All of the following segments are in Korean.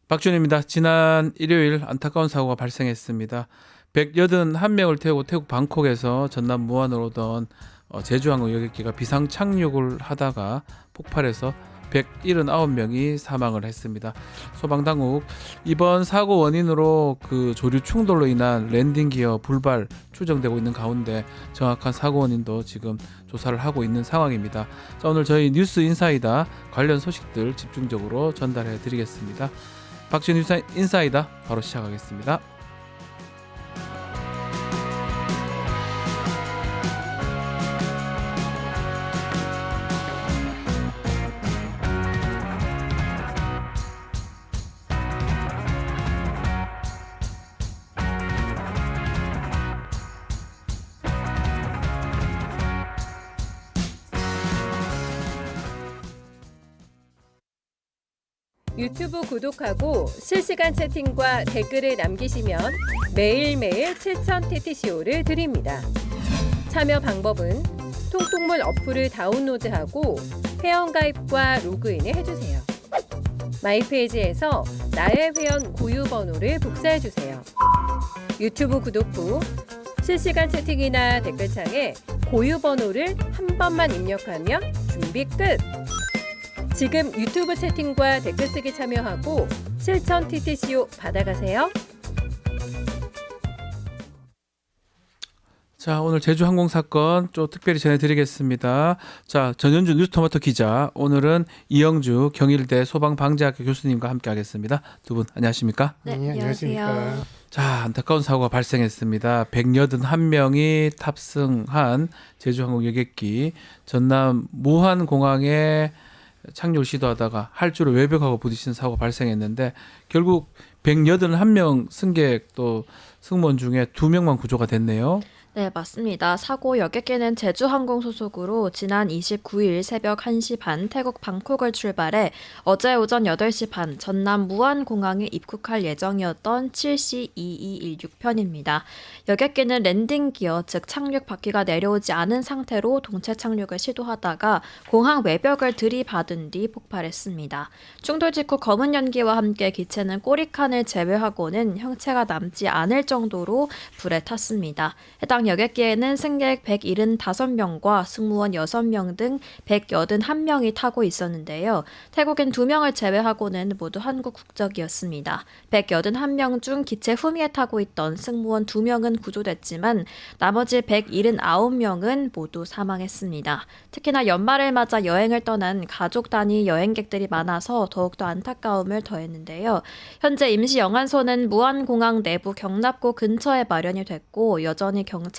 박준입니다. 지난 일요일 안타까운 사고가 발생했습니다. 181명을 태우고 태국 방콕에서 전남 무안으로 오던 제주항공 여객기가 비상 착륙을 하다가 폭발해서 179명이 사망을 했습니다. 소방당국 이번 사고 원인으로 그 조류 충돌로 인한 랜딩 기어 불발 추정되고 있는 가운데 정확한 사고 원인도 지금 조사를 하고 있는 상황입니다. 자, 오늘 저희 뉴스 인사이다 관련 소식들 집중적으로 전달해 드리겠습니다. 박준 뉴스 인사이다 바로 시작하겠습니다. 유튜브 구독하고 실시간 채팅과 댓글을 남기시면 매일매일 7,000TTCO를 드립니다. 참여 방법은 통통물 어플을 다운로드하고 회원가입과 로그인을 해주세요. 마이페이지에서 나의 회원 고유 번호를 복사해주세요. 유튜브 구독 후 실시간 채팅이나 댓글창에 고유 번호를 한 번만 입력하면 준비 끝! 지금 유튜브 채팅과 댓글 쓰기 참여하고 7,000TTCO 받아가세요. 자, 오늘 제주항공 사건 좀 특별히 전해드리겠습니다. 자, 전현주 뉴스토마토 기자, 오늘은 이영주 경일대 소방방재학교 교수님과 함께하겠습니다. 두 분 안녕하십니까? 네, 안녕하세요. 자, 안타까운 사고가 발생했습니다. 181명이 탑승한 제주항공 여객기 전남 무안공항에 착륙을 시도하다가 할주를 외벽하고 부딪힌 사고가 발생했는데 결국 181명 승객 또 승무원 중에 2명만 구조가 됐네요. 네, 맞습니다. 사고 여객기는 제주항공 소속으로 지난 29일 새벽 1시 반 태국 방콕을 출발해 어제 오전 8시 반 전남 무안공항에 입국할 예정이었던 7C2216편입니다. 여객기는 랜딩 기어, 즉 착륙 바퀴가 내려오지 않은 상태로 동체 착륙을 시도하다가 공항 외벽을 들이받은 뒤 폭발했습니다. 충돌 직후 검은 연기와 함께 기체는 꼬리칸을 제외하고는 형체가 남지 않을 정도로 불에 탔습니다. 해당 여객기에는 승객 175명과 승무원 6명 등 181명이 타고 있었는데요. 태국인 2명을 제외하고는 모두 한국 국적이었습니다. 181명 중 기체 후미에 타고 있던 승무원 2명은 구조됐지만 나머지 179명은 모두 사망했습니다. 특히나 연말을 맞아 여행을 떠난 가족 단위 여행객들이 많아서 더욱더 안타까움을 더했는데요. 현재 임시 영안소는 무안공항 내부 경납고 근처에 마련이 됐고 여전히 경찰은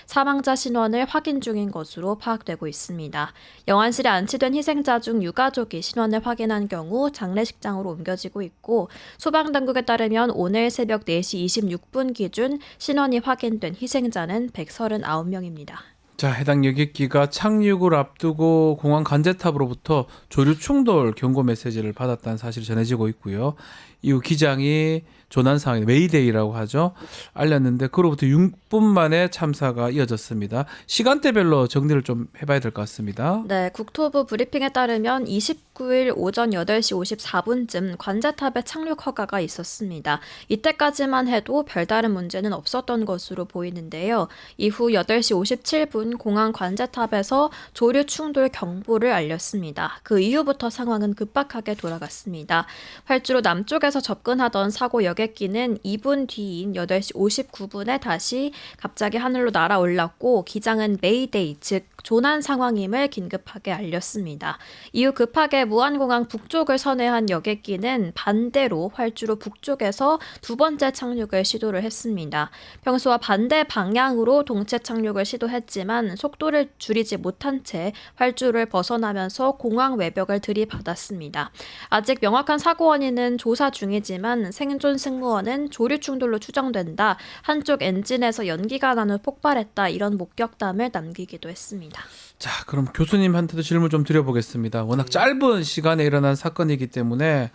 사망자 신원을 확인 중인 것으로 파악되고 있습니다. 영안실에 안치된 희생자 중 유가족이 신원을 확인한 경우 장례식장으로 옮겨지고 있고 소방당국에 따르면 오늘 새벽 4시 26분 기준 신원이 확인된 희생자는 139명입니다. 자, 해당 여객기가 착륙을 앞두고 공항 관제탑으로부터 조류 충돌 경고 메시지를 받았다는 사실이 전해지고 있고요. 이후 기장이 조난 상황에 메이데이라고 하죠. 알렸는데 그로부터 6분 만에 참사가 이어졌습니다. 시간대별로 정리를 좀 해봐야 될 것 같습니다. 네, 국토부 브리핑에 따르면 29일 오전 8시 54분쯤 관제탑에 착륙 허가가 있었습니다. 이때까지만 해도 별다른 문제는 없었던 것으로 보이는데요. 이후 8시 57분 공항 관제탑에서 조류 충돌 경보를 알렸습니다. 그 이후부터 상황은 급박하게 돌아갔습니다. 활주로 남쪽에서 접근하던 사고 여객기는 2분 뒤인 8시 59분에 다시 갑자기 하늘로 날아올랐고 기장은 메이데이, 즉 조난 상황임을 긴급하게 알렸습니다. 이후 급하게 무안공항 북쪽을 선회한 여객기는 반대로 활주로 북쪽에서 두 번째 착륙을 시도를 했습니다. 평소와 반대 방향으로 동체 착륙을 시도했지만 속도를 줄이지 못한 채 활주로를 벗어나면서 공항 외벽을 들이받았습니다. 아직 명확한 사고 원인은 조사 중이지만 생존 승무원은 조류 충돌로 추정된다. 한쪽 엔진에서 연기가 난 후 폭발했다. 이런 목격담을 남기기도 했습니다. 자, 그럼 교수님한테도 질문 좀 드려보겠습니다. 워낙 짧은 시간에 일어난 사건이기 때문에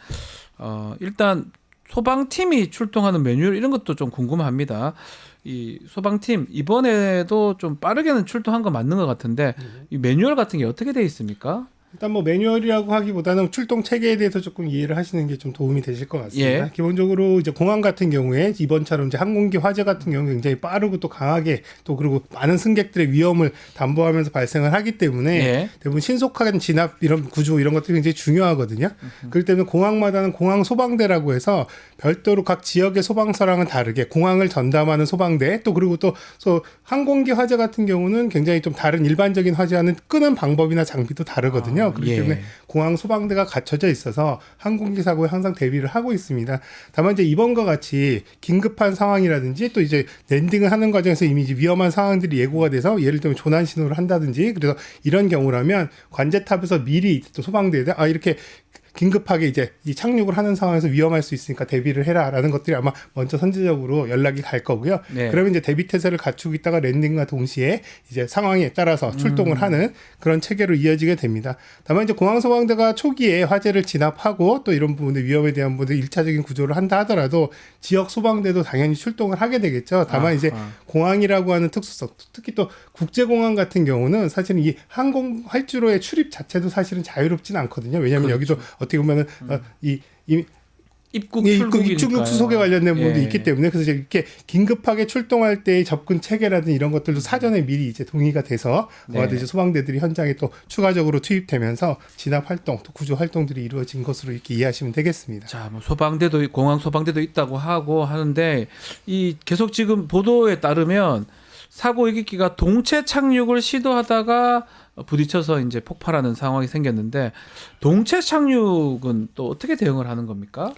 일단 소방팀이 출동하는 매뉴얼 이런 것도 좀 궁금합니다. 이 소방팀 이번에도 좀 빠르게는 출동한 거 맞는 것 같은데 이 매뉴얼 같은 게 어떻게 돼 있습니까? 일단 뭐 매뉴얼이라고 하기보다는 출동 체계에 대해서 조금 이해를 하시는 게 좀 도움이 되실 것 같습니다. 예. 기본적으로 이제 공항 같은 경우에 이번처럼 이제 항공기 화재 같은 경우 굉장히 빠르고 또 강하게 또 그리고 많은 승객들의 위험을 담보하면서 발생을 하기 때문에 예. 대부분 신속한 진압 이런 구조 이런 것들이 굉장히 중요하거든요. 그렇기 때문에 공항마다는 공항 소방대라고 해서 별도로 각 지역의 소방서랑은 다르게 공항을 전담하는 소방대 또 그리고 또 항공기 화재 같은 경우는 굉장히 좀 다른 일반적인 화재와는 끄는 방법이나 장비도 다르거든요. 그렇기 예. 때문에 공항 소방대가 갖춰져 있어서 항공기 사고에 항상 대비를 하고 있습니다. 다만 이제 이번과 같이 긴급한 상황이라든지 또 이제 랜딩을 하는 과정에서 이미 이제 위험한 상황들이 예고가 돼서 예를 들면 조난 신호를 한다든지 그래서 이런 경우라면 관제탑에서 미리 또 소방대에 이렇게 긴급하게 이제 이 착륙을 하는 상황에서 위험할 수 있으니까 대비를 해라라는 것들이 아마 먼저 선제적으로 연락이 갈 거고요. 네. 그러면 이제 대비 태세를 갖추고 있다가 랜딩과 동시에 이제 상황에 따라서 출동을 하는 그런 체계로 이어지게 됩니다. 다만 이제 공항 소방대가 초기에 화재를 진압하고 또 이런 부분의 위험에 대한 부분들 1차적인 구조를 한다 하더라도 지역 소방대도 당연히 출동을 하게 되겠죠. 다만 이제 공항이라고 하는 특수성, 특히 또 국제공항 같은 경우는 사실은 이 항공 활주로의 출입 자체도 사실은 자유롭지는 않거든요. 왜냐하면 그렇죠. 여기도 어떻게 보면은 입국 입국 출국이니까요. 수속에 관련된 부분도 예. 있기 때문에 그래서 이제 이렇게 긴급하게 출동할 때의 접근 체계라든지 이런 것들도 사전에 미리 이제 동의가 돼서 네. 이제 소방대들이 현장에 또 추가적으로 투입되면서 진압 활동 또 구조 활동들이 이루어진 것으로 이렇게 이해하시면 되겠습니다. 자, 뭐 소방대도 공항 소방대도 있다고 하는데 이 계속 지금 보도에 따르면 사고 이기기가 동체 착륙을 시도하다가 부딪혀서 이제 폭발하는 상황이 생겼는데 동체 착륙은 또 어떻게 대응을 하는 겁니까?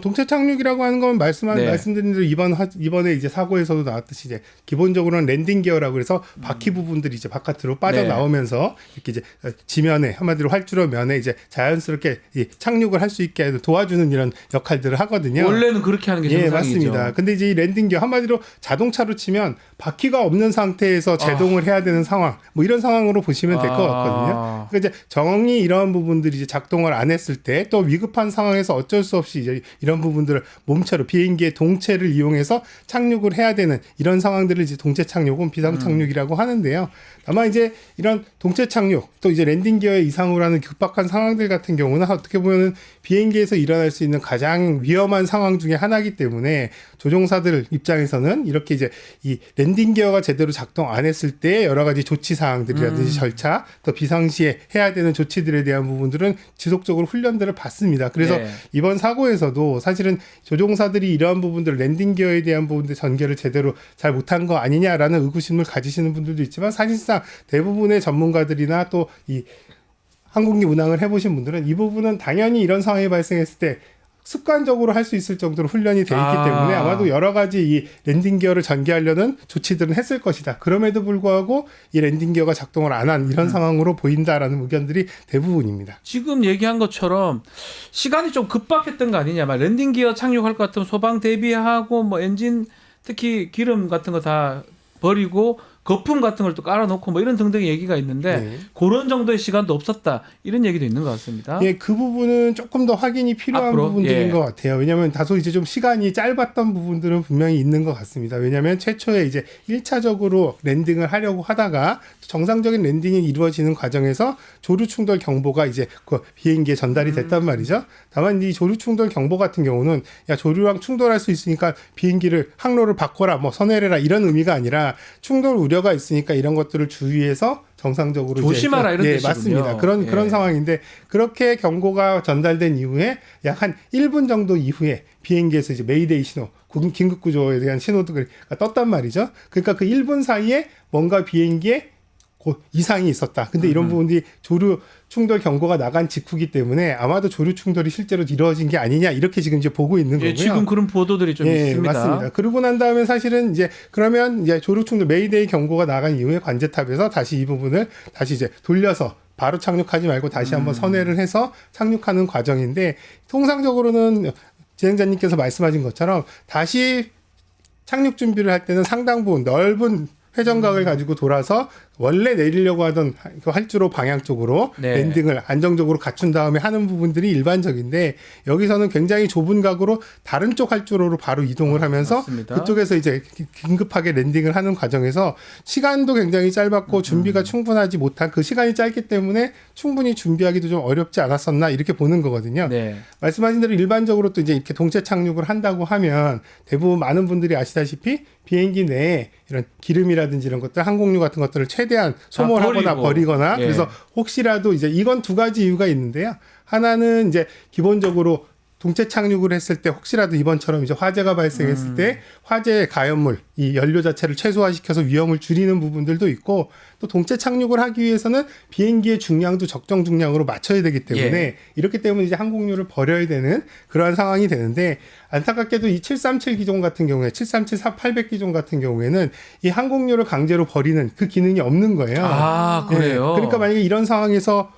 동체 착륙이라고 하는 건 네. 말씀드린 대로 이번에 이제 사고에서도 나왔듯이 이제 기본적으로는 랜딩 기어라고 해서 바퀴 부분들이 이제 바깥으로 빠져나오면서 이렇게 이제 지면에 한마디로 활주로 면에 이제 자연스럽게 이 착륙을 할 수 있게 도와주는 이런 역할들을 하거든요. 원래는 그렇게 하는 게 정상이죠. 맞습니다. 근데 이제 이 랜딩 기어 한마디로 자동차로 치면 바퀴가 없는 상태에서 제동을 해야 되는 상황, 뭐 이런 상황으로 보시면 될 것 같거든요. 그러니까 이제 정이 이런 부분들이 이제 작동을 안 했을 때 또 위급한 상황에서 어쩔 수 없이 이제 이런 부분들을 몸체로 비행기의 동체를 이용해서 착륙을 해야 되는 이런 상황들을 이제 동체 착륙은 비상 착륙이라고 하는데요. 다만 이제 이런 동체 착륙 또 이제 랜딩 기어의 이상으로 하는 급박한 상황들 같은 경우는 어떻게 보면은 비행기에서 일어날 수 있는 가장 위험한 상황 중에 하나이기 때문에 조종사들 입장에서는 이렇게 이제 이 랜딩 기어가 제대로 작동 안 했을 때 여러 가지 조치 사항들이라든지 절차 또 비상시에 해야 되는 조치들에 대한 부분들은 지속적으로 훈련들을 받습니다. 그래서 네. 이번 사고에서도 사실은 조종사들이 이러한 부분들 랜딩 기어에 대한 부분들 전개를 제대로 잘 못한 거 아니냐라는 의구심을 가지시는 분들도 있지만 사실상 대부분의 전문가들이나 또 이 항공기 운항을 해보신 분들은 이 부분은 당연히 이런 상황이 발생했을 때 습관적으로 할 수 있을 정도로 훈련이 돼 있기 때문에 아마도 여러 가지 이 랜딩 기어를 전개하려는 조치들은 했을 것이다. 그럼에도 불구하고 이 랜딩 기어가 작동을 안 한 이런 상황으로 보인다라는 의견들이 대부분입니다. 지금 얘기한 것처럼 시간이 좀 급박했던 거 아니냐. 막 랜딩 기어 착륙할 것 같으면 소방 대비하고 뭐 엔진 특히 기름 같은 거 다 버리고 거품 같은 걸 또 깔아놓고 뭐 이런 등등의 얘기가 있는데 네. 그런 정도의 시간도 없었다 이런 얘기도 있는 것 같습니다. 예, 그 부분은 조금 더 확인이 필요한 앞으로? 부분들인 예. 것 같아요. 왜냐하면 다소 이제 좀 시간이 짧았던 부분들은 분명히 있는 것 같습니다. 왜냐하면 최초에 이제 1차적으로 랜딩을 하려고 하다가 정상적인 랜딩이 이루어지는 과정에서 조류 충돌 경보가 이제 그 비행기에 전달이 됐단 말이죠. 다만 이 조류 충돌 경보 같은 경우는 야 조류랑 충돌할 수 있으니까 비행기를 항로를 바꿔라, 뭐 선회해라 이런 의미가 아니라 충돌 우려가 있으니까 이런 것들을 주의해서 정상적으로 조심하라 이런 뜻이군요. 맞습니다. 그런 상황인데 그렇게 경고가 전달된 이후에 약 한 1분 정도 이후에 비행기에서 이제 메이데이 신호, 긴급 구조에 대한 신호들이 떴단 말이죠. 그러니까 그 1분 사이에 뭔가 비행기에 이상이 있었다. 근데 이런 부분들이 조류 충돌 경고가 나간 직후기 때문에 아마도 조류 충돌이 실제로 이루어진 게 아니냐 이렇게 지금 이제 보고 있는 거고요. 지금 그런 보도들이 좀 있습니다. 맞습니다. 그러고 난 다음에 사실은 이제 그러면 이제 조류 충돌 메이데이 경고가 나간 이후에 관제탑에서 다시 이 부분을 다시 이제 돌려서 바로 착륙하지 말고 다시 한번 선회를 해서 착륙하는 과정인데 통상적으로는 진행자님께서 말씀하신 것처럼 다시 착륙 준비를 할 때는 상당 부분 넓은 회전각을 가지고 돌아서 원래 내리려고 하던 그 활주로 방향 쪽으로 네. 랜딩을 안정적으로 갖춘 다음에 하는 부분들이 일반적인데 여기서는 굉장히 좁은 각으로 다른 쪽 활주로로 바로 이동을 하면서 맞습니다. 그쪽에서 이제 긴급하게 랜딩을 하는 과정에서 시간도 굉장히 짧았고 준비가 충분하지 못한 그 시간이 짧기 때문에 충분히 준비하기도 좀 어렵지 않았었나 이렇게 보는 거거든요. 네. 말씀하신 대로 일반적으로 또 이제 이렇게 동체 착륙을 한다고 하면 대부분 많은 분들이 아시다시피 비행기 내에 이런 기름이라든지 이런 것들, 항공유 같은 것들을 최대한 소모하거나 버리거나 예. 그래서 혹시라도 이제 이건 두 가지 이유가 있는데요. 하나는 이제 기본적으로 동체 착륙을 했을 때 혹시라도 이번처럼 이제 화재가 발생했을 때 화재의 가연물, 이 연료 자체를 최소화시켜서 위험을 줄이는 부분들도 있고 또 동체 착륙을 하기 위해서는 비행기의 중량도 적정 중량으로 맞춰야 되기 때문에 예. 이렇기 때문에 이제 항공유를 버려야 되는 그러한 상황이 되는데 안타깝게도 이 737 기종 같은 경우에 737-800 기종 같은 경우에는 이 항공유를 강제로 버리는 그 기능이 없는 거예요. 아, 그래요? 네. 그러니까 만약에 이런 상황에서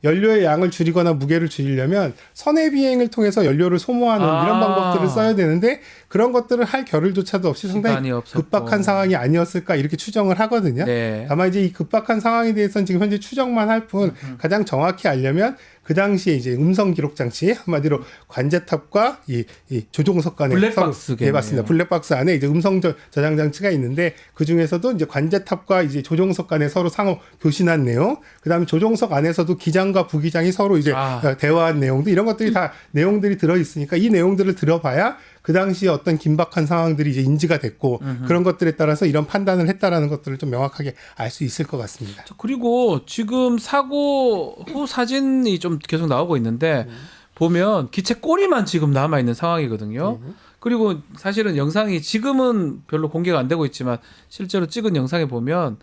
연료의 양을 줄이거나 무게를 줄이려면 선의 비행을 통해서 연료를 소모하는 이런 방법들을 써야 되는데 그런 것들을 할 겨를조차도 없이 상당히 시간이 없었고. 급박한 상황이 아니었을까 이렇게 추정을 하거든요. 네. 다만 이제 이 급박한 상황에 대해서는 지금 현재 추정만 할 뿐 가장 정확히 알려면 그 당시에 이제 음성 기록 장치 한마디로 관제탑과 이 조종석 간의 블랙박스겠네요. 네, 맞습니다. 블랙박스 안에 이제 음성 저장 장치가 있는데 그 중에서도 이제 관제탑과 이제 조종석 간에 서로 상호 교신한 내용, 그다음에 조종석 안에서도 기장과 부기장이 서로 이제 대화한 내용도 이런 것들이 다 내용들이 들어 있으니까 이 내용들을 들어봐야 그 당시에 어떤 긴박한 상황들이 이제 인지가 됐고 그런 것들에 따라서 이런 판단을 했다라는 것들을 좀 명확하게 알 수 있을 것 같습니다. 그리고 지금 사고 후 사진이 좀 계속 나오고 있는데 보면 기체 꼬리만 지금 남아 있는 상황이거든요. 그리고 사실은 영상이 지금은 별로 공개가 안 되고 있지만 실제로 찍은 영상에 보면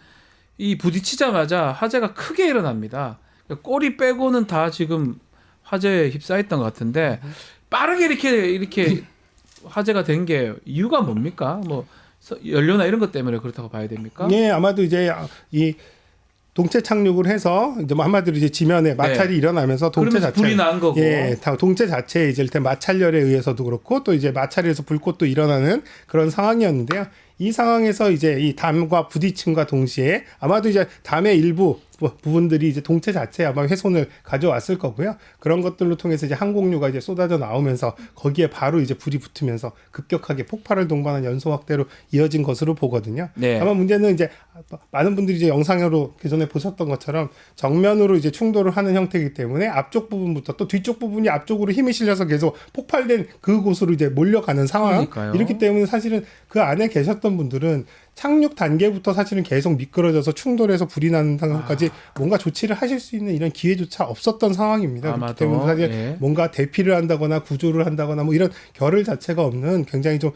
이 부딪히자마자 화재가 크게 일어납니다. 꼬리 빼고는 다 지금 화재에 휩싸였던 것 같은데 빠르게 이렇게 화재가 된 게 이유가 뭡니까? 뭐 연료나 이런 것 때문에 그렇다고 봐야 됩니까? 네, 아마도 이제 이 동체 착륙을 해서 이제 뭐 한마디로 이제 지면에 마찰이 일어나면서 동체 그러면서 자체 불이 난 거고. 예, 동체 자체에 이제 일단 마찰열에 의해서도 그렇고 또 이제 마찰에서 불꽃도 일어나는 그런 상황이었는데요. 이 상황에서 이제 이 담과 부딪힘과 동시에 아마도 이제 담의 일부 부분들이 이제 동체 자체에 아마 훼손을 가져왔을 거고요. 그런 것들로 통해서 이제 항공유가 이제 쏟아져 나오면서 거기에 바로 이제 불이 붙으면서 급격하게 폭발을 동반한 연소 확대로 이어진 것으로 보거든요. 네. 다만 문제는 이제 많은 분들이 이제 영상으로 기존에 보셨던 것처럼 정면으로 이제 충돌을 하는 형태이기 때문에 앞쪽 부분부터 또 뒤쪽 부분이 앞쪽으로 힘이 실려서 계속 폭발된 그곳으로 이제 몰려가는 상황. 그러니까요. 이렇기 때문에 사실은 그 안에 계셨던 분들은 착륙 단계부터 사실은 계속 미끄러져서 충돌해서 불이 나는 상황까지 뭔가 조치를 하실 수 있는 이런 기회조차 없었던 상황입니다. 그렇기 아마도, 때문에 사실 예. 뭔가 대피를 한다거나 구조를 한다거나 뭐 이런 결을 자체가 없는 굉장히 좀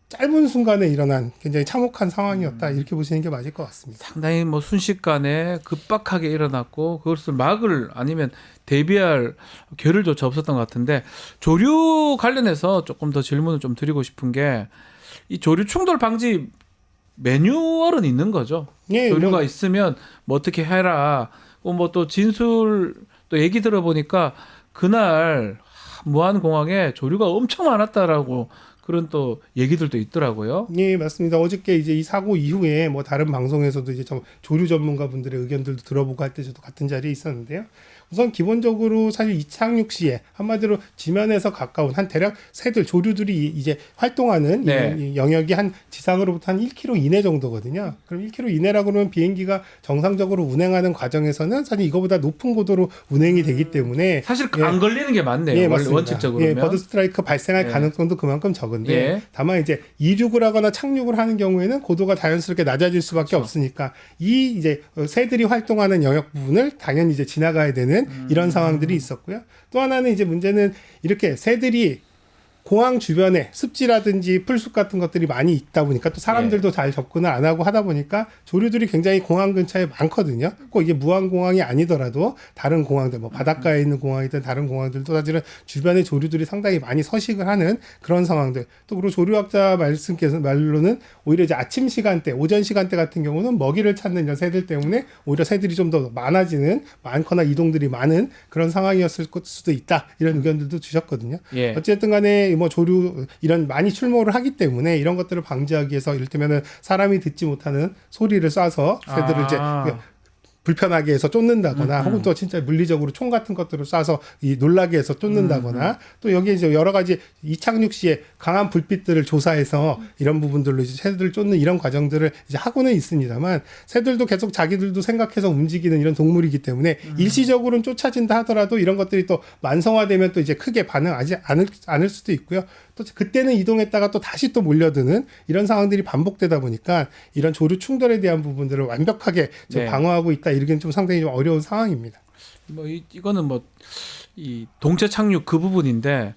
짧은 순간에 일어난 굉장히 참혹한 상황이었다 이렇게 보시는 게 맞을 것 같습니다. 상당히 뭐 순식간에 급박하게 일어났고 그것을 막을 아니면 대비할 겨를조차 없었던 것 같은데 조류 관련해서 조금 더 질문을 좀 드리고 싶은 게 이 조류 충돌 방지 매뉴얼은 있는 거죠. 예, 조류가 뭐, 있으면 뭐 어떻게 해라. 뭐 또 진술 또 얘기 들어보니까 그날 무안공항에 조류가 엄청 많았다라고 그런 또 얘기들도 있더라고요. 예, 맞습니다. 어저께 이제 이 사고 이후에 뭐 다른 방송에서도 이제 조류 전문가분들의 의견들도 들어보고 할 때 저도 같은 자리에 있었는데요. 우선 기본적으로 사실 이착륙 시에 한마디로 지면에서 가까운 한 대략 새들 조류들이 이제 활동하는 네. 이 영역이 한 지상으로부터 한 1km 이내 정도거든요. 그럼 1km 이내라고 그러면 비행기가 정상적으로 운행하는 과정에서는 사실 이거보다 높은 고도로 운행이 되기 때문에 사실 예. 안 걸리는 게 맞네요. 예, 원래 맞습니다. 원칙적으로. 예, 버드 스트라이크 발생할 예. 가능성도 그만큼 적은데 예. 다만 이제 이륙을 하거나 착륙을 하는 경우에는 고도가 자연스럽게 낮아질 수밖에 없으니까 이 이제 새들이 활동하는 영역 부분을 당연히 이제 지나가야 되는 이런 상황들이 있었고요. 또 하나는 이제 문제는 이렇게 새들이 공항 주변에 습지라든지 풀숲 같은 것들이 많이 있다 보니까 또 사람들도 잘 접근을 안 하고 하다 보니까 조류들이 굉장히 공항 근처에 많거든요. 꼭 이게 무안공항이 아니더라도 다른 공항들 뭐 바닷가에 있는 공항이든 다른 공항들도 사실은 주변에 조류들이 상당히 많이 서식을 하는 그런 상황들. 또 그리고 조류학자 말로는 오히려 이제 아침 시간대, 오전 시간대 같은 경우는 먹이를 찾는 이런 새들 때문에 오히려 새들이 좀 더 많거나 이동들이 많은 그런 상황이었을 수도 있다. 이런 의견들도 주셨거든요. 예. 어쨌든 간에 뭐 조류 이런 많이 출몰을 하기 때문에 이런 것들을 방지하기 위해서 이를테면은 사람이 듣지 못하는 소리를 쏴서 새들을 이제 불편하게 해서 쫓는다거나 혹은 또 진짜 물리적으로 총 같은 것들을 쏴서 이 놀라게 해서 쫓는다거나 또 여기에 이제 여러 가지 이착륙 시에 강한 불빛들을 조사해서 이런 부분들로 이제 새들을 쫓는 이런 과정들을 이제 하고는 있습니다만 새들도 계속 자기들도 생각해서 움직이는 이런 동물이기 때문에 일시적으로는 쫓아진다 하더라도 이런 것들이 또 만성화되면 또 이제 크게 반응하지 않을 수도 있고요. 또 그때는 이동했다가 또 다시 또 몰려드는 이런 상황들이 반복되다 보니까 이런 조류 충돌에 대한 부분들을 완벽하게 좀 방어하고 있다 이러기는 좀 상당히 좀 어려운 상황입니다. 뭐 이거는 뭐 이 동체 착륙 그 부분인데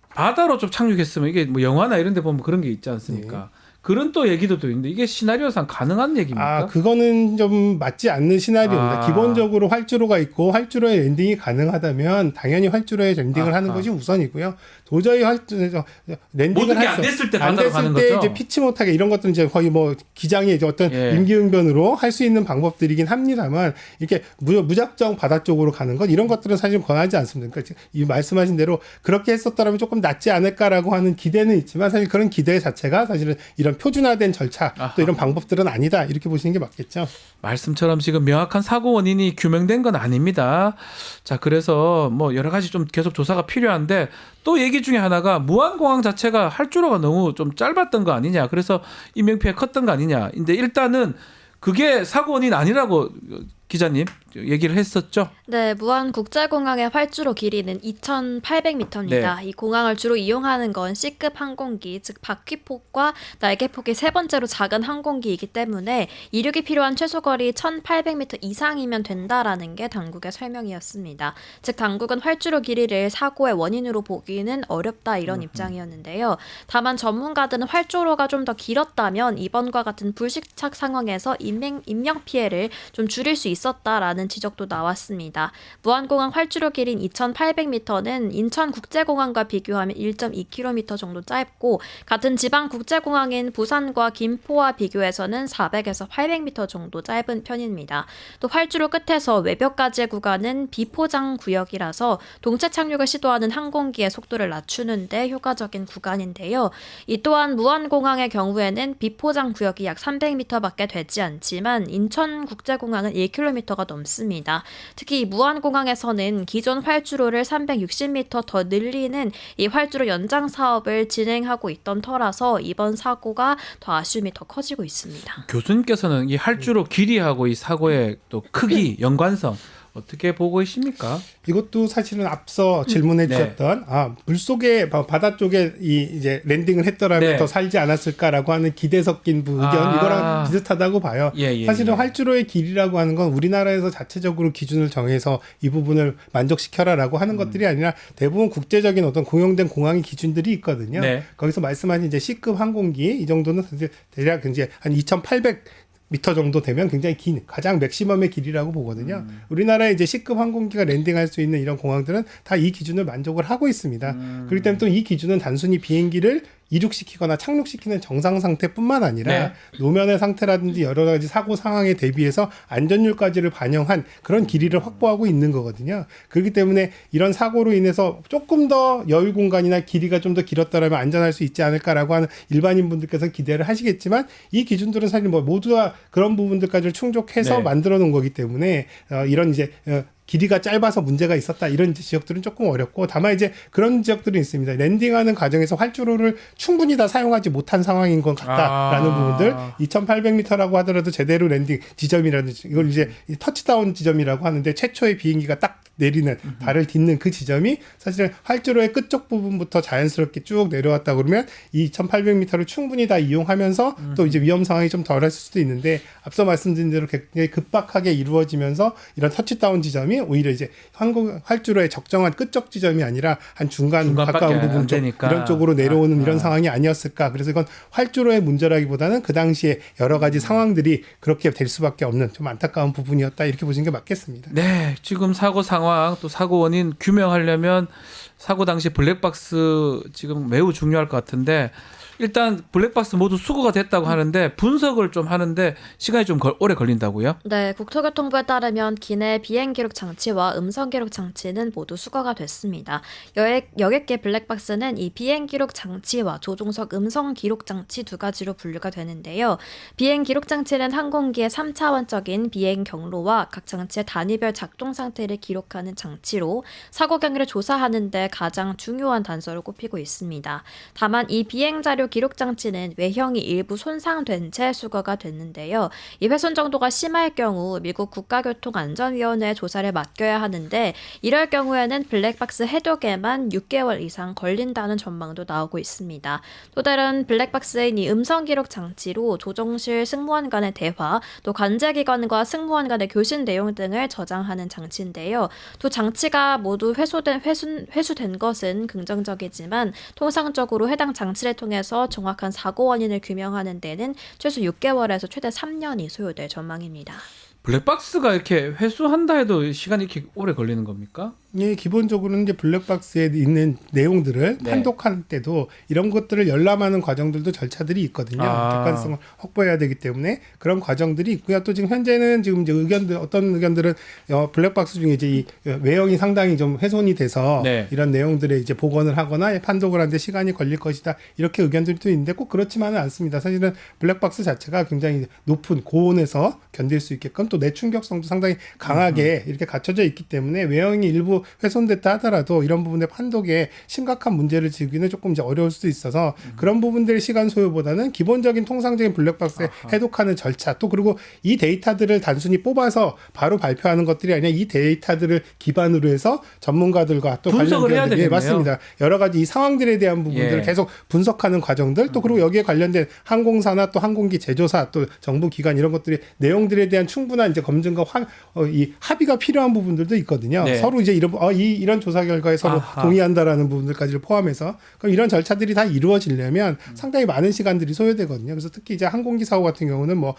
바다로 좀 착륙했으면 이게 뭐 영화나 이런 데 보면 그런 게 있지 않습니까? 그런 또 얘기도 또 있는데 이게 시나리오상 가능한 얘기입니까? 그거는 좀 맞지 않는 시나리오입니다. 아. 기본적으로 활주로가 있고 활주로의 랜딩이 가능하다면 당연히 활주로에 랜딩을 하는 것이 우선이고요. 도저히 활주로에서 랜딩을 모든 게 안 됐을 때 바다로 가는 거죠. 이제 피치 못하게 이런 것들은 이제 거의 뭐 기장의 이제 어떤 임기응변으로 할 수 있는 방법들이긴 합니다만 이렇게 무작정 바다 쪽으로 가는 것 이런 것들은 사실 권하지 않습니다. 그러니까 이 말씀하신 대로 그렇게 했었더라면 조금 낫지 않을까라고 하는 기대는 있지만 사실 그런 기대 자체가 사실은 이런 표준화된 절차 또 이런 방법들은 아니다 이렇게 보시는 게 맞겠죠. 말씀처럼 지금 명확한 사고 원인이 규명된 건 아닙니다. 자, 그래서 뭐 여러 가지 좀 계속 조사가 필요한데 또 얘기 중에 하나가 무안공항 자체가 활주로가 너무 좀 짧았던 거 아니냐. 그래서 인명피해 컸던 거 아니냐. 근데 일단은 그게 사고 원인 아니라고 기자님 얘기를 했었죠. 네, 무안국제공항의 활주로 길이는 2,800m입니다. 이 공항을 주로 이용하는 건 C급 항공기, 즉 바퀴폭과 날개폭이 세 번째로 작은 항공기이기 때문에 이륙이 필요한 최소거리 1,800m 이상이면 된다라는 게 당국의 설명이었습니다. 즉 당국은 활주로 길이를 사고의 원인으로 보기는 어렵다 이런 입장이었는데요. 다만 전문가들은 활주로가 좀 더 길었다면 이번과 같은 불식착 상황에서 인명 피해를 좀 줄일 수 있었다라는 지적도 나왔습니다. 무안공항 활주로 길인 2,800m는 인천국제공항과 비교하면 1.2km 정도 짧고 같은 지방 국제공항인 부산과 김포와 비교해서는 400에서 800m 정도 짧은 편입니다. 또 활주로 끝에서 외벽까지의 구간은 비포장 구역이라서 동체 착륙을 시도하는 항공기의 속도를 낮추는 데 효과적인 구간인데요. 이 또한 무안공항의 경우에는 비포장 구역이 약 300m밖에 되지 않지만 인천국제공항은 1km가 넘습니다. 특히 이 무안공항에서는 기존 활주로를 360m 더 늘리는 이 활주로 연장 사업을 진행하고 있던 터라서 이번 사고가 더 아쉬움이 더 커지고 있습니다. 교수님께서는 이 활주로 길이하고 이 사고의 또 크기, 연관성 어떻게 보고 계십니까? 이것도 사실은 앞서 질문해 주셨던 물속에 바다 쪽에 이제 랜딩을 했더라면 더 살지 않았을까라고 하는 기대 섞인 의견 이거랑 비슷하다고 봐요. 사실은 활주로의 길이라고 하는 건 우리나라에서 자체적으로 기준을 정해서 이 부분을 만족시켜라라고 하는 것들이 아니라 대부분 국제적인 어떤 공용된 공항의 기준들이 있거든요. 거기서 말씀하신 이제 C급 항공기 이 정도는 대략 이제 한 2,800 미터 정도 되면 굉장히 긴 가장 맥시멈의 길이라고 보거든요. 우리나라에 이제 C급 항공기가 랜딩할 수 있는 이런 공항들은 다 이 기준을 만족을 하고 있습니다. 그렇기 때문에 또 이 기준은 단순히 비행기를 이륙시키거나 착륙시키는 정상 상태뿐만 아니라 노면의 상태라든지 여러 가지 사고 상황에 대비해서 안전율까지를 반영한 그런 길이를 확보하고 있는 거거든요. 그렇기 때문에 이런 사고로 인해서 조금 더 여유 공간이나 길이가 좀 더 길었더라면 안전할 수 있지 않을까라고 하는 일반인 분들께서 기대를 하시겠지만 이 기준들은 사실 뭐 모두가 그런 부분들까지를 충족해서 만들어 놓은 거기 때문에 이런 이제 길이가 짧아서 문제가 있었다 이런 지역들은 조금 어렵고 다만 이제 그런 지역들은 있습니다. 랜딩하는 과정에서 활주로를 충분히 다 사용하지 못한 상황인 것 같다라는 부분들 2,800m라고 하더라도 제대로 랜딩 지점이라든지 이걸 이제 터치다운 지점이라고 하는데 최초의 비행기가 딱 내리는 발을 딛는 그 지점이 사실은 활주로의 끝쪽 부분부터 자연스럽게 쭉 내려왔다 그러면 이 2,800m를 충분히 다 이용하면서 또 이제 위험 상황이 좀 덜할 수도 있는데 앞서 말씀드린 대로 굉장히 급박하게 이루어지면서 이런 터치다운 지점이 오히려 이제 활주로의 적정한 끝쪽 지점이 아니라 한 중간 가까운 부분 쪽 이런 쪽으로 내려오는 이런 상황이 아니었을까. 그래서 이건 활주로의 문제라기보다는 그 당시에 여러 가지 상황들이 그렇게 될 수밖에 없는 좀 안타까운 부분이었다 이렇게 보시는 게 맞겠습니다. 네, 지금 사고 상황 또 사고 원인 규명하려면 사고 당시 블랙박스 지금 매우 중요할 것 같은데 일단 블랙박스 모두 수거가 됐다고 하는데 분석을 좀 하는데 시간이 좀 오래 걸린다고요? 네, 국토교통부에 따르면 기내 비행 기록 장치와 음성 기록 장치는 모두 수거가 됐습니다. 여객기 블랙박스는 이 비행 기록 장치와 조종석 음성 기록 장치 두 가지로 분류가 되는데요. 비행 기록 장치는 항공기의 3차원적인 비행 경로와 각 장치의 단위별 작동 상태를 기록하는 장치로 사고 경위를 조사하는 데 가장 중요한 단서로 꼽히고 있습니다. 다만 이 비행 자료 기록 장치는 외형이 일부 손상된 채 수거가 됐는데요. 이 훼손 정도가 심할 경우 미국 국가교통안전위원회에 조사를 맡겨야 하는데 이럴 경우에는 블랙박스 해독에만 6개월 이상 걸린다는 전망도 나오고 있습니다. 또 다른 블랙박스인 이 음성 기록 장치로 조종실 승무원 간의 대화, 또 관제기관과 승무원 간의 교신 내용 등을 저장하는 장치인데요. 두 장치가 모두 회수된 것은 긍정적이지만 통상적으로 해당 장치를 통해서 정확한 사고 원인을 규명하는 데는 최소 6개월에서 최대 3년이 소요될 전망입니다. 블랙박스가 이렇게 회수한다 해도 시간이 이렇게 오래 걸리는 겁니까? 예, 기본적으로는 이제 블랙박스에 있는 내용들을 네. 판독할 때도 이런 것들을 열람하는 과정들도 절차들이 있거든요. 객관성을 확보해야 되기 때문에 그런 과정들이 있고요. 또 지금 현재는 지금 이제 어떤 의견들은 블랙박스 중에 이제 이 외형이 상당히 좀 훼손이 돼서 네. 이런 내용들에 이제 복원을 하거나 판독을 하는데 시간이 걸릴 것이다. 이렇게 의견들이 또 있는데 꼭 그렇지만은 않습니다. 사실은 블랙박스 자체가 굉장히 높은 고온에서 견딜 수 있게끔 또 내충격성도 상당히 강하게 이렇게 갖춰져 있기 때문에 외형이 일부 훼손됐다 하더라도 이런 부분의 판독에 심각한 문제를 지기는 조금 이제 어려울 수도 있어서 그런 부분들의 시간 소요보다는 기본적인 통상적인 블랙박스에 해독하는 절차 또 그리고 이 데이터들을 단순히 뽑아서 바로 발표하는 것들이 아니라 이 데이터들을 기반으로 해서 전문가들과 또 분석을 해야 관련 되겠네요. 맞습니다. 여러 가지 이 상황들에 대한 부분들을 계속 분석하는 과정들 또 그리고 여기에 관련된 항공사나 또 항공기 제조사 또 정부 기관 이런 것들이 내용들에 대한 충분한 이제 검증과 이 합의가 필요한 부분들도 있거든요. 네. 서로 이제 이런 조사 결과에 서로 동의한다라는 부분들까지를 포함해서 그럼 이런 절차들이 다 이루어지려면 상당히 많은 시간들이 소요되거든요. 그래서 특히 이제 항공기 사고 같은 경우는 뭐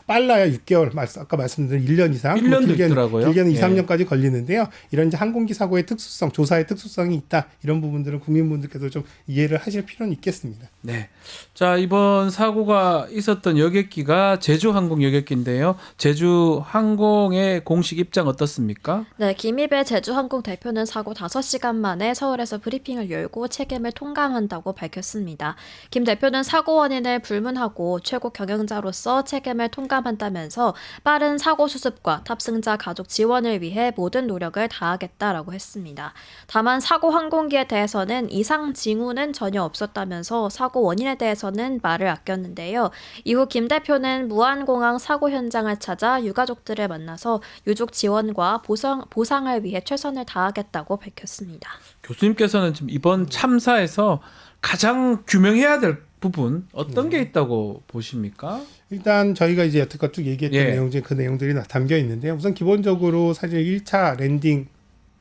빨라야 6개월, 아까 말씀드린 1년 이상, 1년도 있더라고요. 길게는 2, 예. 3년까지 걸리는데요. 이런 이제 항공기 사고의 특수성, 조사의 특수성이 있다. 이런 부분들은 국민분들께서 좀 이해를 하실 필요는 있겠습니다. 네. 자, 이번 사고가 있었던 여객기가 제주항공 여객기인데요. 제주항공의 공식 입장 어떻습니까? 네, 김입의 제주항공 대표는 사고 5시간 만에 서울에서 브리핑을 열고 책임을 통감한다고 밝혔습니다. 김 대표는 사고 원인을 불문하고 최고 경영자로서 책임을 통감한다면서 빠른 사고 수습과 탑승자 가족 지원을 위해 모든 노력을 다하겠다라고 했습니다. 다만 사고 항공기에 대해서는 이상 징후는 전혀 없었다면서 사고 원인에 대해서는 말을 아꼈는데요. 이후 김 대표는 무안공항 사고 현장을 찾아 유가족들을 만나서 유족 지원과 보상을 위해 최선을 다하겠다고 밝혔습니다. 교수님께서는 지금 이번 참사에서 가장 규명해야 될 부분 어떤 게 있다고 보십니까? 일단 저희가 이제 여태껏 쭉 얘기했던 예. 내용 중에 그 내용들이 담겨 있는데요. 우선 기본적으로 사실 1차 랜딩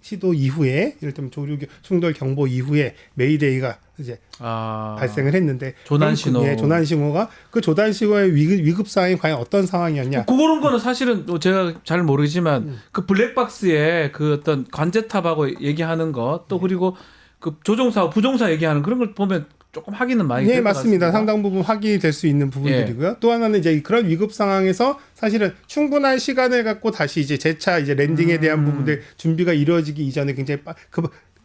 시도 이후에 이를테면 조류 충돌 경보 이후에 메이데이가 이제 발생을 했는데 조난 신호. 예, 조난 신호가 그 조난 신호의 위급 상황이 과연 어떤 상황이었냐? 그런 거는 사실은 제가 잘 모르지만 그 블랙박스에 그 어떤 관제탑하고 얘기하는 것 또 그리고 그 조종사와 부종사 얘기하는 그런 걸 보면 조금 확인은 많이 될 네, 것 맞습니다. 같습니다. 상당 부분 확인이 될 수 있는 부분들이고요. 또 하나는 이제 그런 위급 상황에서 사실은 충분한 시간을 갖고 다시 이제 재차 이제 랜딩에 대한 부분들 준비가 이루어지기 이전에 굉장히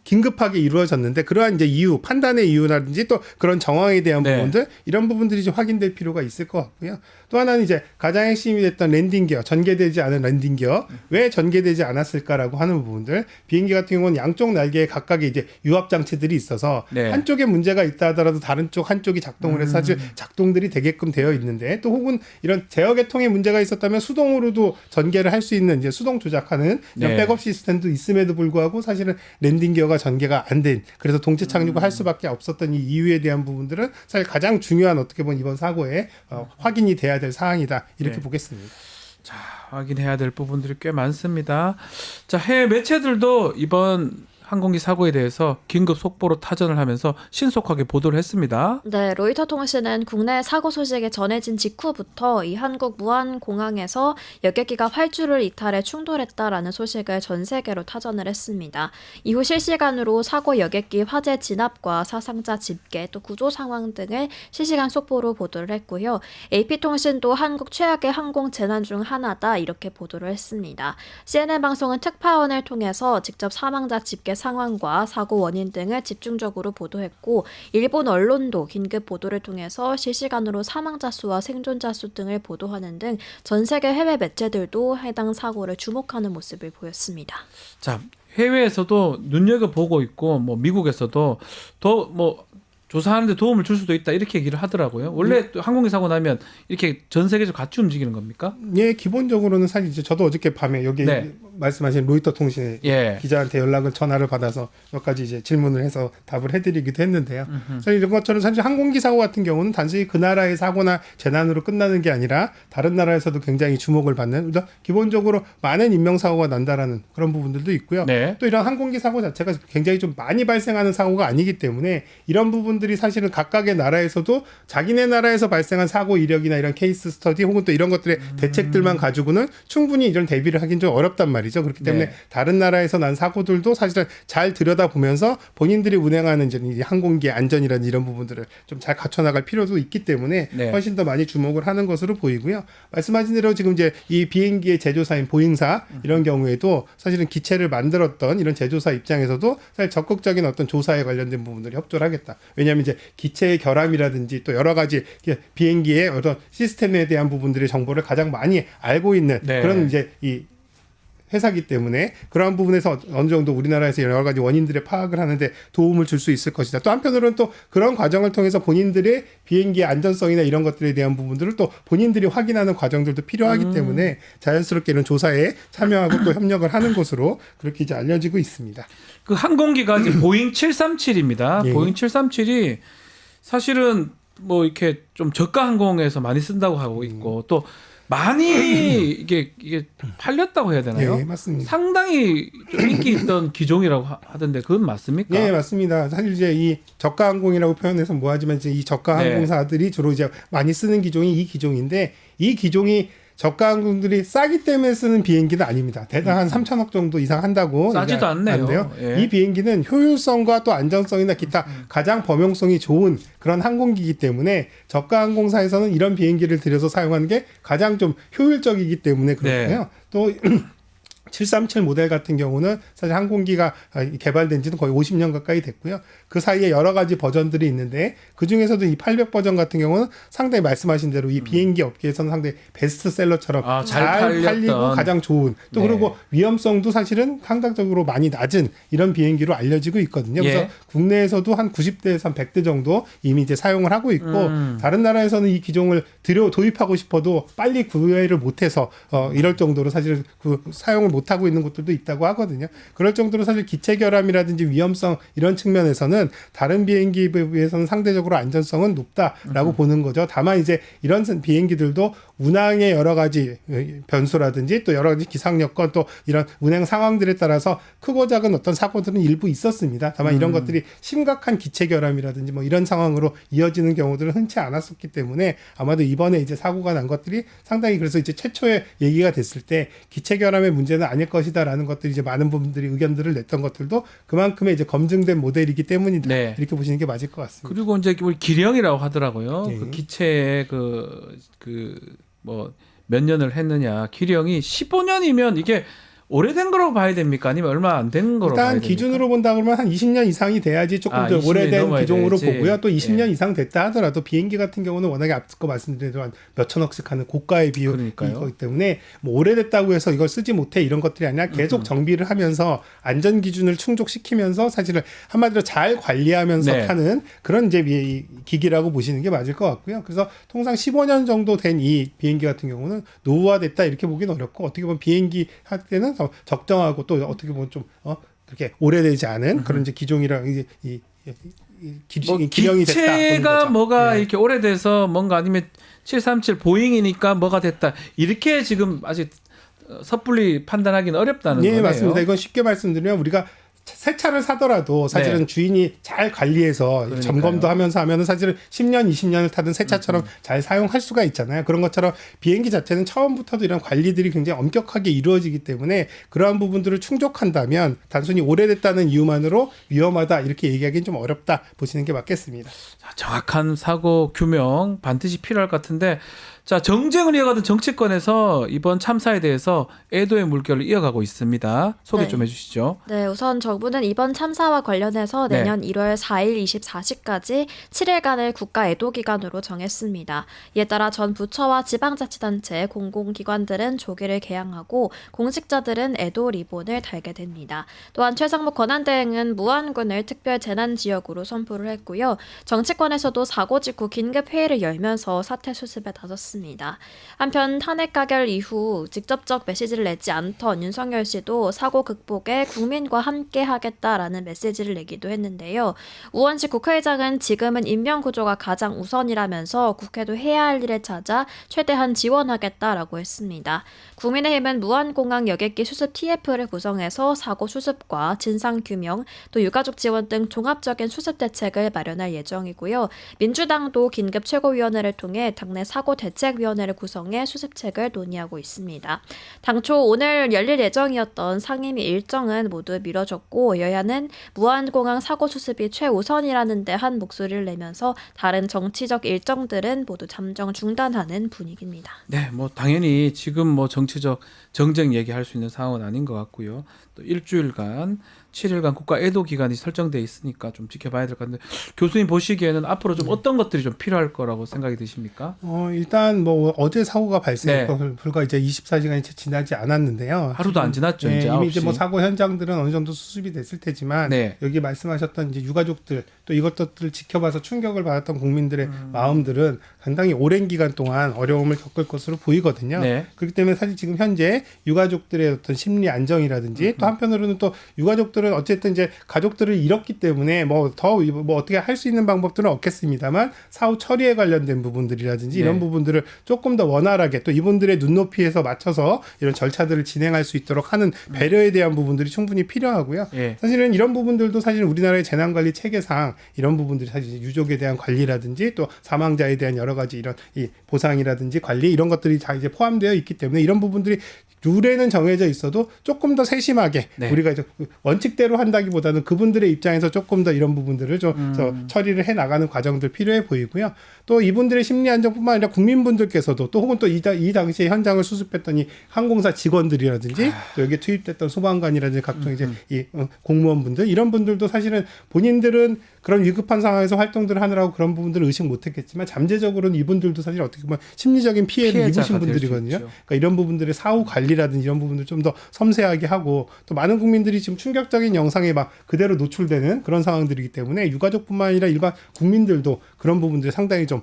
긴급하게 이루어졌는데 그러한 이제 이유, 판단의 이유라든지 또 그런 정황에 대한 네. 부분들 이런 부분들이 좀 확인될 필요가 있을 것 같고요. 또 하나는 이제 가장 핵심이 됐던 랜딩 기어, 전개되지 않은 랜딩 기어 왜 전개되지 않았을까라고 하는 부분들 비행기 같은 경우는 양쪽 날개에 각각의 이제 유압 장치들이 있어서 네. 한쪽에 문제가 있다 하더라도 다른 쪽 한쪽이 작동을 해서 사실 작동들이 되게끔 되어 있는데 또 혹은 이런 제어 계통에 문제가 있었다면 수동으로도 전개를 할 수 있는 이제 수동 조작하는 이런 네. 백업 시스템도 있음에도 불구하고 사실은 랜딩 기어가 전개가 안 된 그래서 동체 착륙을 할 수밖에 없었던 이 이유에 대한 부분들은 사실 가장 중요한 어떻게 보면 이번 사고에 확인이 돼야 될 사항이다 이렇게 네. 보겠습니다. 자, 확인해야 될 부분들이 꽤 많습니다. 자, 해외 매체들도 이번 항공기 사고에 대해서 긴급 속보로 타전을 하면서 신속하게 보도를 했습니다. 네, 로이터 통신은 국내 사고 소식이 전해진 직후부터 이 한국 무안공항에서 여객기가 활주를 이탈해 충돌했다라는 소식을 전 세계로 타전을 했습니다. 이후 실시간으로 사고 여객기 화재 진압과 사상자 집계 또 구조 상황 등을 실시간 속보로 보도를 했고요. AP통신도 한국 최악의 항공 재난 중 하나다 이렇게 보도를 했습니다. CNN 방송은 특파원을 통해서 직접 사망자 집계 상황과 사고 원인 등을 집중적으로 보도했고 일본 언론도 긴급 보도를 통해서 실시간으로 사망자 수와 생존자 수 등을 보도하는 등 전 세계 해외 매체들도 해당 사고를 주목하는 모습을 보였습니다. 자, 해외에서도 눈여겨보고 있고 뭐 미국에서도 더 뭐 조사하는데 도움을 줄 수도 있다 이렇게 얘기를 하더라고요. 원래 또 항공기 사고 나면 이렇게 전 세계적으로 같이 움직이는 겁니까? 예, 기본적으로는 사실 이제 저도 어저께 밤에 여기 네. 말씀하신 로이터 통신의 예. 기자한테 전화를 받아서 몇 가지 이제 질문을 해서 답을 해드리기도 했는데요. 사실 이런 것처럼 사실 항공기 사고 같은 경우는 단순히 그 나라의 사고나 재난으로 끝나는 게 아니라 다른 나라에서도 굉장히 주목을 받는 기본적으로 많은 인명사고가 난다라는 그런 부분들도 있고요. 네. 또 이런 항공기 사고 자체가 굉장히 좀 많이 발생하는 사고가 아니기 때문에 이런 부분들이 사실은 각각의 나라에서도 자기네 나라에서 발생한 사고 이력이나 이런 케이스 스터디 혹은 또 이런 것들의 대책들만 가지고는 충분히 이런 대비를 하긴 좀 어렵단 말이죠. 그렇기 때문에 네. 다른 나라에서 난 사고들도 사실은 잘 들여다보면서 본인들이 운행하는 이제 항공기의 안전이라든지 이런 부분들을 좀 잘 갖춰나갈 필요도 있기 때문에 네. 훨씬 더 많이 주목을 하는 것으로 보이고요. 말씀하신 대로 지금 이제 이 비행기의 제조사인 보잉사 이런 경우에도 사실은 기체를 만들었던 이런 제조사 입장에서도 사실 적극적인 어떤 조사에 관련된 부분들이 협조를 하겠다. 왜냐하면 이제 기체의 결함이라든지 또 여러 가지 비행기의 어떤 시스템에 대한 부분들의 정보를 가장 많이 알고 있는 네. 그런 이제 이 회사기 때문에 그러한 부분에서 어느 정도 우리나라에서 여러 가지 원인들의 파악을 하는데 도움을 줄 수 있을 것이다. 또 한편으로는 또 그런 과정을 통해서 본인들의 비행기의 안전성이나 이런 것들에 대한 부분들을 또 본인들이 확인하는 과정들도 필요하기 때문에 자연스럽게 이런 조사에 참여하고 또 협력을 하는 것으로 그렇게 이제 알려지고 있습니다. 그 항공기가 이제 보잉 737입니다. 예. 보잉 737이 사실은 뭐 이렇게 좀 저가 항공에서 많이 쓴다고 하고 있고 또 많이 이게 팔렸다고 해야 되나요? 예, 맞습니다. 상당히 좀 인기 있던 기종이라고 하던데 그건 맞습니까? 네, 맞습니다. 사실 이제 이 저가 항공이라고 표현해서 뭐하지만 이제 이 저가 네. 항공사들이 주로 이제 많이 쓰는 기종이 이 기종인데 이 기종이 저가 항공들이 싸기 때문에 쓰는 비행기는 아닙니다. 대당 한 3천억 정도 이상 한다고 싸지도 않네요. 예. 이 비행기는 효율성과 또 안전성이나 기타 가장 범용성이 좋은 그런 항공기이기 때문에 저가 항공사에서는 이런 비행기를 들여서 사용하는 게 가장 좀 효율적이기 때문에 그렇고요. 네. 또 737 모델 같은 경우는 사실 항공기가 개발된 지는 거의 50년 가까이 됐고요. 그 사이에 여러 가지 버전들이 있는데 그중에서도 이 800 버전 같은 경우는 상당히 말씀하신 대로 이 비행기 업계에서는 상당히 베스트셀러처럼 잘 팔리고 가장 좋은 또 네. 그리고 위험성도 사실은 상당적으로 많이 낮은 이런 비행기로 알려지고 있거든요. 그래서 예. 국내에서도 한 90대에서 한 100대 정도 이미 이제 사용을 하고 있고 다른 나라에서는 이 기종을 도입하고 싶어도 빨리 구매를 못해서 이럴 정도로 사실 그 사용을 못하고 있는 곳들도 있다고 하거든요. 그럴 정도로 사실 기체 결함이라든지 위험성 이런 측면에서는 다른 비행기에 비해서는 상대적으로 안전성은 높다라고 보는 거죠. 다만 이제 이런 비행기들도 운항의 여러 가지 변수라든지 또 여러 가지 기상 여건 또 이런 운행 상황들에 따라서 크고 작은 어떤 사고들은 일부 있었습니다. 다만 이런 것들이 심각한 기체 결함이라든지 뭐 이런 상황으로 이어지는 경우들은 흔치 않았었기 때문에 아마도 이번에 이제 사고가 난 것들이 상당히 그래서 이제 최초에 얘기가 됐을 때 기체 결함의 문제는 아닐 것이다라는 것들이 이제 많은 분들이 의견들을 냈던 것들도 그만큼의 이제 검증된 모델이기 때문이다. 네. 이렇게 보시는 게 맞을 것 같습니다. 그리고 이제 우리 기령이라고 하더라고요. 네. 그 기체의 뭐 몇 년을 했느냐. 기령이 15년이면 이게 오래된 거라고 봐야 됩니까? 아니면 얼마 안 된 거라고 봐야 일단 됩니까? 기준으로 본다 그러면 한 20년 이상이 돼야지 조금 더 20년이 오래된 넘어야 기종으로 돼야지. 보고요. 또 20년 예. 이상 됐다 하더라도 비행기 같은 경우는 워낙에 앞서 말씀드린 대로 한 몇천억씩 하는 고가의 비용이기 그러니까요. 때문에 뭐 오래됐다고 해서 이걸 쓰지 못해 이런 것들이 아니라 계속 정비를 하면서 안전 기준을 충족시키면서 사실은 한마디로 잘 관리하면서 네. 타는 그런 이제 이 기기라고 보시는 게 맞을 것 같고요. 그래서 통상 15년 정도 된 이 비행기 같은 경우는 노후화됐다 이렇게 보기는 어렵고 어떻게 보면 비행기 할 때는 적정하고 또 어떻게 보면 좀 그렇게 오래되지 않은 그런 이제 기종이랑 이제 뭐 기령이 됐다. 보는 기체가 거죠. 뭐가 네. 이렇게 오래돼서 뭔가 아니면 737 보잉이니까 뭐가 됐다. 이렇게 지금 아직 섣불리 판단하기는 어렵다는 예, 거네요. 맞습니다. 이건 쉽게 말씀드리면 우리가 새 차를 사더라도 사실은 네. 주인이 잘 관리해서 그러니까요. 점검도 하면서 하면은 사실은 10년, 20년을 타던 새 차처럼 잘 사용할 수가 있잖아요. 그런 것처럼 비행기 자체는 처음부터도 이런 관리들이 굉장히 엄격하게 이루어지기 때문에 그러한 부분들을 충족한다면 단순히 오래됐다는 이유만으로 위험하다 이렇게 얘기하기는 좀 어렵다 보시는 게 맞겠습니다. 자, 정확한 사고 규명 반드시 필요할 것 같은데 자 정쟁을 이어가던 정치권에서 이번 참사에 대해서 애도의 물결을 이어가고 있습니다. 소개 네. 좀 해주시죠. 네, 우선 정부는 이번 참사와 관련해서 네. 내년 1월 4일 24시까지 7일간을 국가 애도 기간으로 정했습니다. 이에 따라 전 부처와 지방자치단체, 공공기관들은 조기를 개항하고 공직자들은 애도 리본을 달게 됩니다. 또한 최상목 권한대행은 무안군을 특별 재난 지역으로 선포를 했고요. 정치권에서도 사고 직후 긴급 회의를 열면서 사태 수습에 나섰습니다. 한편 탄핵 가결 이후 직접적 메시지를 내지 않던 윤석열 씨도 사고 극복에 국민과 함께 하겠다라는 메시지를 내기도 했는데요. 우원식 국회의장은 지금은 인명 구조가 가장 우선이라면서 국회도 해야 할 일에 찾아 최대한 지원하겠다라고 했습니다. 국민의힘은 무안공항 여객기 수습 TF를 구성해서 사고 수습과 진상 규명, 또 유가족 지원 등 종합적인 수습 대책을 마련할 예정이고요. 민주당도 긴급 최고위원회를 통해 당내 사고 대책위원회를 구성해 수습책을 논의하고 있습니다. 당초 오늘 열릴 예정이었던 상임위 일정은 모두 미뤄졌고 여야는 무안공항 사고 수습이 최우선이라는 데 한 목소리를 내면서 다른 정치적 일정들은 모두 잠정 중단하는 분위기입니다. 네, 뭐 당연히 지금 뭐 정치적 정쟁 얘기할 수 있는 상황은 아닌 것 같고요. 또 일주일간 7일간 국가 애도 기간이 설정돼 있으니까 좀 지켜봐야 될 것 같은데 교수님 보시기에는 앞으로 좀 어떤 것들이 좀 필요할 거라고 생각이 드십니까? 일단 뭐 어제 사고가 발생했고 네. 불과 이제 24시간이 채 지나지 않았는데요. 하루도 안 지났죠. 네, 이제 이미 이제 9시. 뭐 사고 현장들은 어느 정도 수습이 됐을 테지만 네. 여기 말씀하셨던 이제 유가족들 또 이것들을 지켜봐서 충격을 받았던 국민들의 마음들은 상당히 오랜 기간 동안 어려움을 겪을 것으로 보이거든요. 네. 그렇기 때문에 사실 지금 현재 유가족들의 어떤 심리 안정이라든지 또 한편으로는 또 유가족들은 어쨌든 이제 가족들을 잃었기 때문에 뭐 더 뭐 어떻게 할 수 있는 방법들은 없겠습니다만 사후 처리에 관련된 부분들이라든지 이런 네. 부분들을 조금 더 원활하게 또 이분들의 눈높이에서 맞춰서 이런 절차들을 진행할 수 있도록 하는 배려에 대한 부분들이 충분히 필요하고요. 예. 사실은 이런 부분들도 사실 우리나라의 재난관리 체계상 이런 부분들이 사실 유족에 대한 관리라든지 또 사망자에 대한 여러 가지 이런 이 보상이라든지 관리 이런 것들이 다 이제 포함되어 있기 때문에 이런 부분들이 룰에는 정해져 있어도 조금 더 세심하게 네. 우리가 이제 원칙대로 한다기보다는 그분들의 입장에서 조금 더 이런 부분들을 좀 처리를 해 나가는 과정들 필요해 보이고요. 또 이분들의 심리 안정뿐만 아니라 국민분들께서도 또 혹은 또 이 당시에 현장을 수습했던 이 항공사 직원들이라든지 또 여기에 투입됐던 소방관이라든지 각종 이제 이 공무원분들 이런 분들도 사실은 본인들은 그런 위급한 상황에서 활동들을 하느라고 그런 부분들을 의식 못했겠지만 잠재적으로는 이분들도 사실 어떻게 보면 심리적인 피해를 피해자가 입으신 될수 분들이거든요. 있죠. 그러니까 이런 부분들의 사후 관리라든지 이런 부분들 좀 더 섬세하게 하고 또 많은 국민들이 지금 충격적인 영상에 막 그대로 노출되는 그런 상황들이기 때문에 유가족뿐만 아니라 일반 국민들도 그런 부분들이 상당히 좀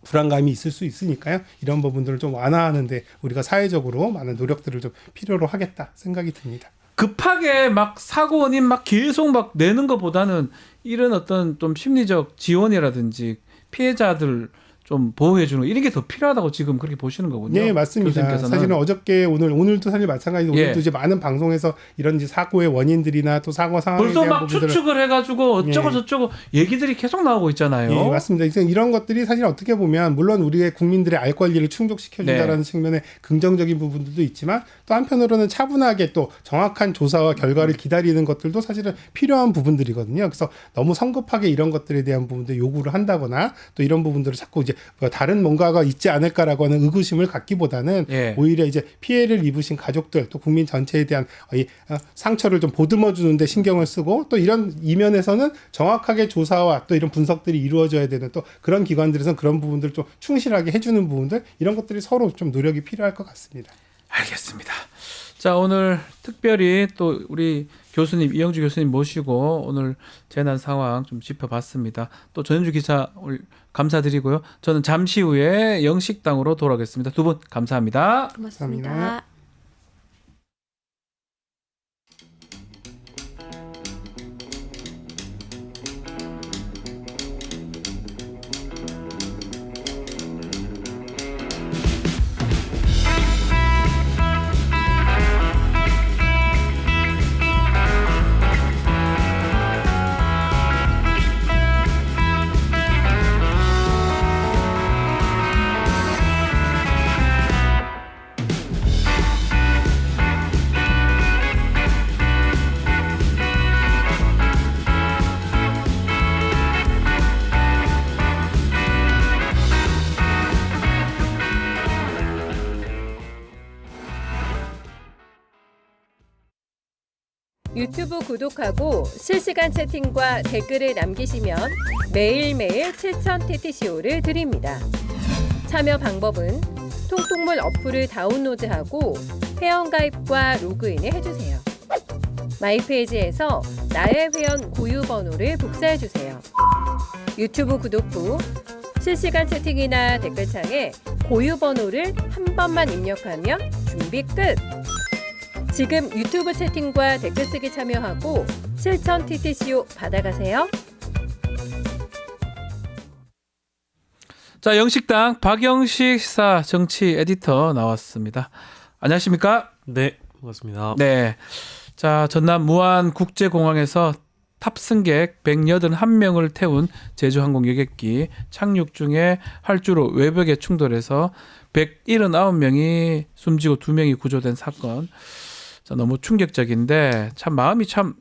불안감이 있을 수 있으니까요. 이런 부분들을 좀 완화하는데 우리가 사회적으로 많은 노력들을 좀 필요로 하겠다 생각이 듭니다. 급하게 막 사고 원인 막 계속 막 내는 것보다는 이런 어떤 좀 심리적 지원이라든지 피해자들 좀 보호해주는 이런 게 더 필요하다고 지금 그렇게 보시는 거군요. 네, 맞습니다. 교수님께서는. 사실은 어저께 오늘도 사실 마찬가지로 예. 오늘도 이제 많은 방송에서 이런 이제 사고의 원인들이나 또 사고 상황에 벌써 대한 막 부분들을 추측을 해가지고 어쩌고 예. 저쩌고 얘기들이 계속 나오고 있잖아요. 예, 맞습니다. 이런 것들이 사실 어떻게 보면 물론 우리의 국민들의 알 권리를 충족시켜준다라는 네. 측면에 긍정적인 부분들도 있지만 또 한편으로는 차분하게 또 정확한 조사와 결과를 기다리는 것들도 사실은 필요한 부분들이거든요. 그래서 너무 성급하게 이런 것들에 대한 부분들 요구를 한다거나 또 이런 부분들을 자꾸 이제 다른 뭔가가 있지 않을까라고 하는 의구심을 갖기보다는 예. 오히려 이제 피해를 입으신 가족들 또 국민 전체에 대한 이 상처를 좀 보듬어 주는데 신경을 쓰고 또 이런 이면에서는 정확하게 조사와 또 이런 분석들이 이루어져야 되는 또 그런 기관들에서는 그런 부분들을 좀 충실하게 해주는 부분들 이런 것들이 서로 좀 노력이 필요할 것 같습니다. 알겠습니다. 자, 오늘 특별히 또 우리 교수님 이영주 교수님 모시고 오늘 재난 상황 좀 짚어봤습니다. 또 전현주 기자 오늘 감사드리고요. 저는 잠시 후에 영식당으로 돌아오겠습니다. 두 분 감사합니다. 고맙습니다. 감사합니다. 유튜브 구독하고 실시간 채팅과 댓글을 남기시면 매일매일 7,000TTCO를 드립니다. 참여 방법은 통통물 어플을 다운로드하고 회원가입과 로그인을 해주세요. 마이페이지에서 나의 회원 고유 번호를 복사해주세요. 유튜브 구독 후 실시간 채팅이나 댓글창에 고유 번호를 한 번만 입력하면 준비 끝! 지금 유튜브 채팅과 댓글 쓰기 참여하고 7,000TTCO 받아가세요. 자, 영식당 박영식 시사 정치 에디터 나왔습니다. 안녕하십니까? 네, 반갑습니다. 네. 자, 전남 무안 국제공항에서 탑승객 181명을 태운 제주항공 여객기 착륙 중에 활주로 외벽에 충돌해서 179명이 숨지고 2명이 구조된 사건. 자, 너무 충격적인데 참 마음이 참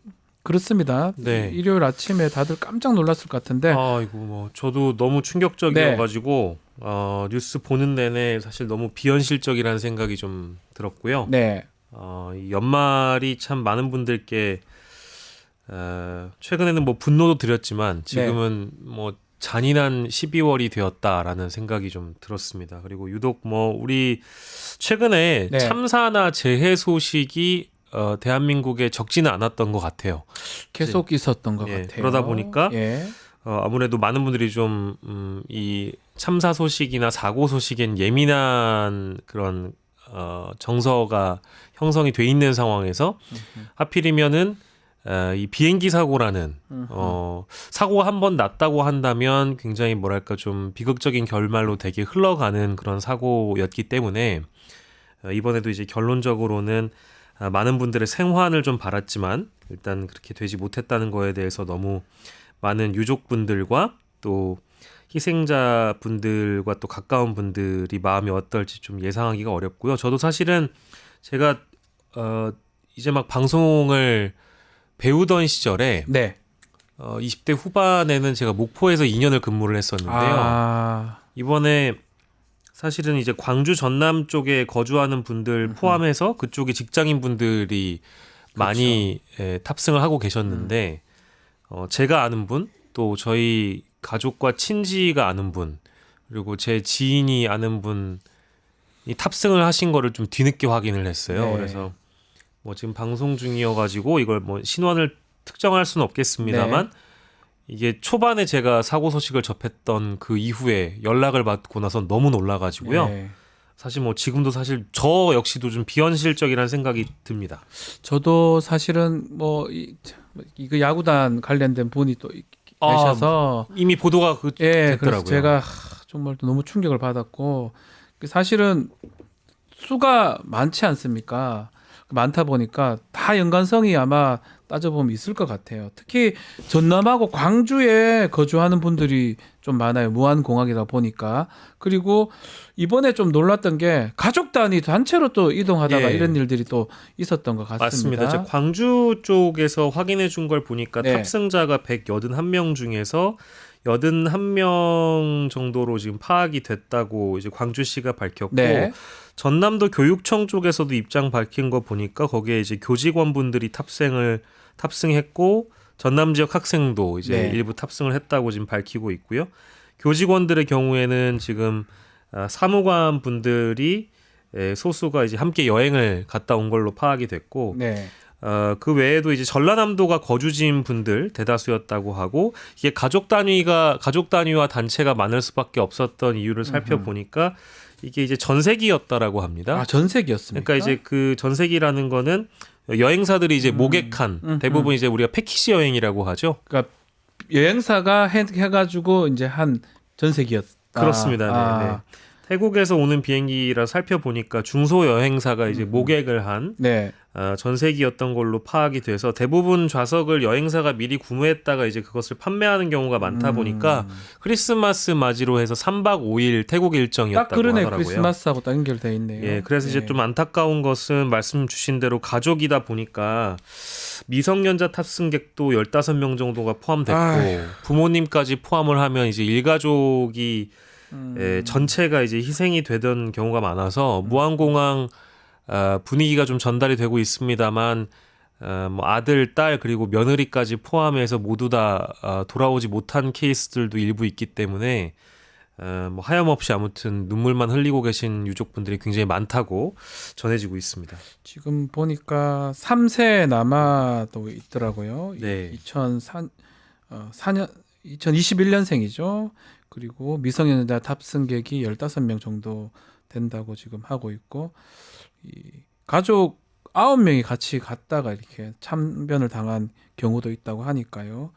그렇습니다. 네. 일요일 아침에 다들 깜짝 놀랐을 것 같은데. 아이고 뭐 저도 너무 충격적이어가지고 뉴스 보는 내내 사실 너무 비현실적이라는 생각이 좀 들었고요. 네. 이 연말이 참 많은 분들께 최근에는 뭐 분노도 드렸지만 지금은 뭐 잔인한 12월이 되었다라는 생각이 좀 들었습니다. 그리고 유독 뭐 우리 최근에 네. 참사나 재해 소식이 대한민국에 적지는 않았던 것 같아요. 계속 있었던 것 예, 같아요. 그러다 보니까 예. 아무래도 많은 분들이 좀 이 참사 소식이나 사고 소식엔 예민한 그런 정서가 형성이 돼 있는 상황에서 하필이면은 이 비행기 사고라는 사고가 한 번 났다고 한다면 굉장히 뭐랄까 좀 비극적인 결말로 되게 흘러가는 그런 사고였기 때문에 이번에도 이제 결론적으로는 많은 분들의 생환을 좀 바랐지만 일단 그렇게 되지 못했다는 거에 대해서 너무 많은 유족분들과 또 희생자분들과 또 가까운 분들이 마음이 어떨지 좀 예상하기가 어렵고요. 저도 사실은 제가 이제 막 방송을 배우던 시절에 네. 20대 후반에는 제가 목포에서 2년을 근무를 했었는데요. 이번에 사실은 이제 광주 전남 쪽에 거주하는 분들 포함해서 그쪽에 직장인 분들이 많이 탑승을 하고 계셨는데 제가 아는 분, 또 저희 가족과 친지가 아는 분, 그리고 제 지인이 아는 분이 탑승을 하신 거를 좀 뒤늦게 확인을 했어요. 네. 그래서 뭐 지금 방송 중이어가지고 이걸 뭐 신원을 특정할 수는 없겠습니다만 이게 초반에 제가 사고 소식을 접했던 그 이후에 연락을 받고 나서 너무 놀라가지고요. 네. 사실 뭐 지금도 사실 저 역시도 좀 비현실적이라는 생각이 듭니다. 저도 사실은 뭐 이거 야구단 관련된 분이 또 계셔서 이미 보도가 예, 그래서 됐더라고요. 제가 정말 너무 충격을 받았고 사실은 수가 많지 않습니까? 많다 보니까 다 연관성이 아마 따져보면 있을 것 같아요. 특히 전남하고 광주에 거주하는 분들이 좀 많아요. 무안공항이다 보니까. 그리고 이번에 좀 놀랐던 게 가족 단위 단체로 또 이동하다가 예. 이런 일들이 또 있었던 것 같습니다. 맞습니다. 제가 광주 쪽에서 확인해 준 걸 보니까 네. 탑승자가 181명 중에서 81명 정도로 지금 파악이 됐다고 이제 광주시가 밝혔고 네. 전남도 교육청 쪽에서도 입장 밝힌 거 보니까 거기에 이제 교직원분들이 탑승했고 전남 지역 학생도 이제 네. 일부 탑승을 했다고 지금 밝히고 있고요. 교직원들의 경우에는 지금 사무관 분들이 소수가 이제 함께 여행을 갔다 온 걸로 파악이 됐고 네. 그 외에도 이제 전라남도가 거주지인 분들 대다수였다고 하고 이게 가족 단위와 단체가 많을 수밖에 없었던 이유를 살펴보니까 이게 이제 전세기였다라고 합니다. 아, 전세기였습니까? 그러니까 이제 그 전세기라는 거는 여행사들이 이제 모객한 대부분 이제 우리가 패키지 여행이라고 하죠. 그러니까 여행사가 해가지고 이제 한 전세기였다. 그렇습니다. 네, 네. 태국에서 오는 비행기라 살펴보니까 중소 여행사가 이제 모객을 한 네. 전세기였던 걸로 파악이 돼서 대부분 좌석을 여행사가 미리 구매했다가 이제 그것을 판매하는 경우가 많다 보니까 크리스마스 맞이로 해서 3박 5일 태국 딱 일정이었다고 그러네. 하더라고요. 크리스마스하고 딱 연결돼 있네요. 예, 그래서 이제 네. 좀 안타까운 것은 말씀 주신 대로 가족이다 보니까 미성년자 탑승객도 15명 정도가 포함됐고 아휴. 부모님까지 포함을 하면 이제 일가족이 전체가 이제 희생이 되던 경우가 많아서 무안공항 분위기가 좀 전달이 되고 있습니다만 뭐 아들, 딸 그리고 며느리까지 포함해서 모두 다 돌아오지 못한 케이스들도 일부 있기 때문에 뭐 하염없이 아무튼 눈물만 흘리고 계신 유족분들이 굉장히 많다고 전해지고 있습니다. 지금 보니까 3세 남아도 있더라고요. 네. 2021년생이죠. 그리고 미성년자 탑승객이 15명 정도 된다고 지금 하고 있고, 이 가족 9명이 같이 갔다가 이렇게 참변을 당한 경우도 있다고 하니까요.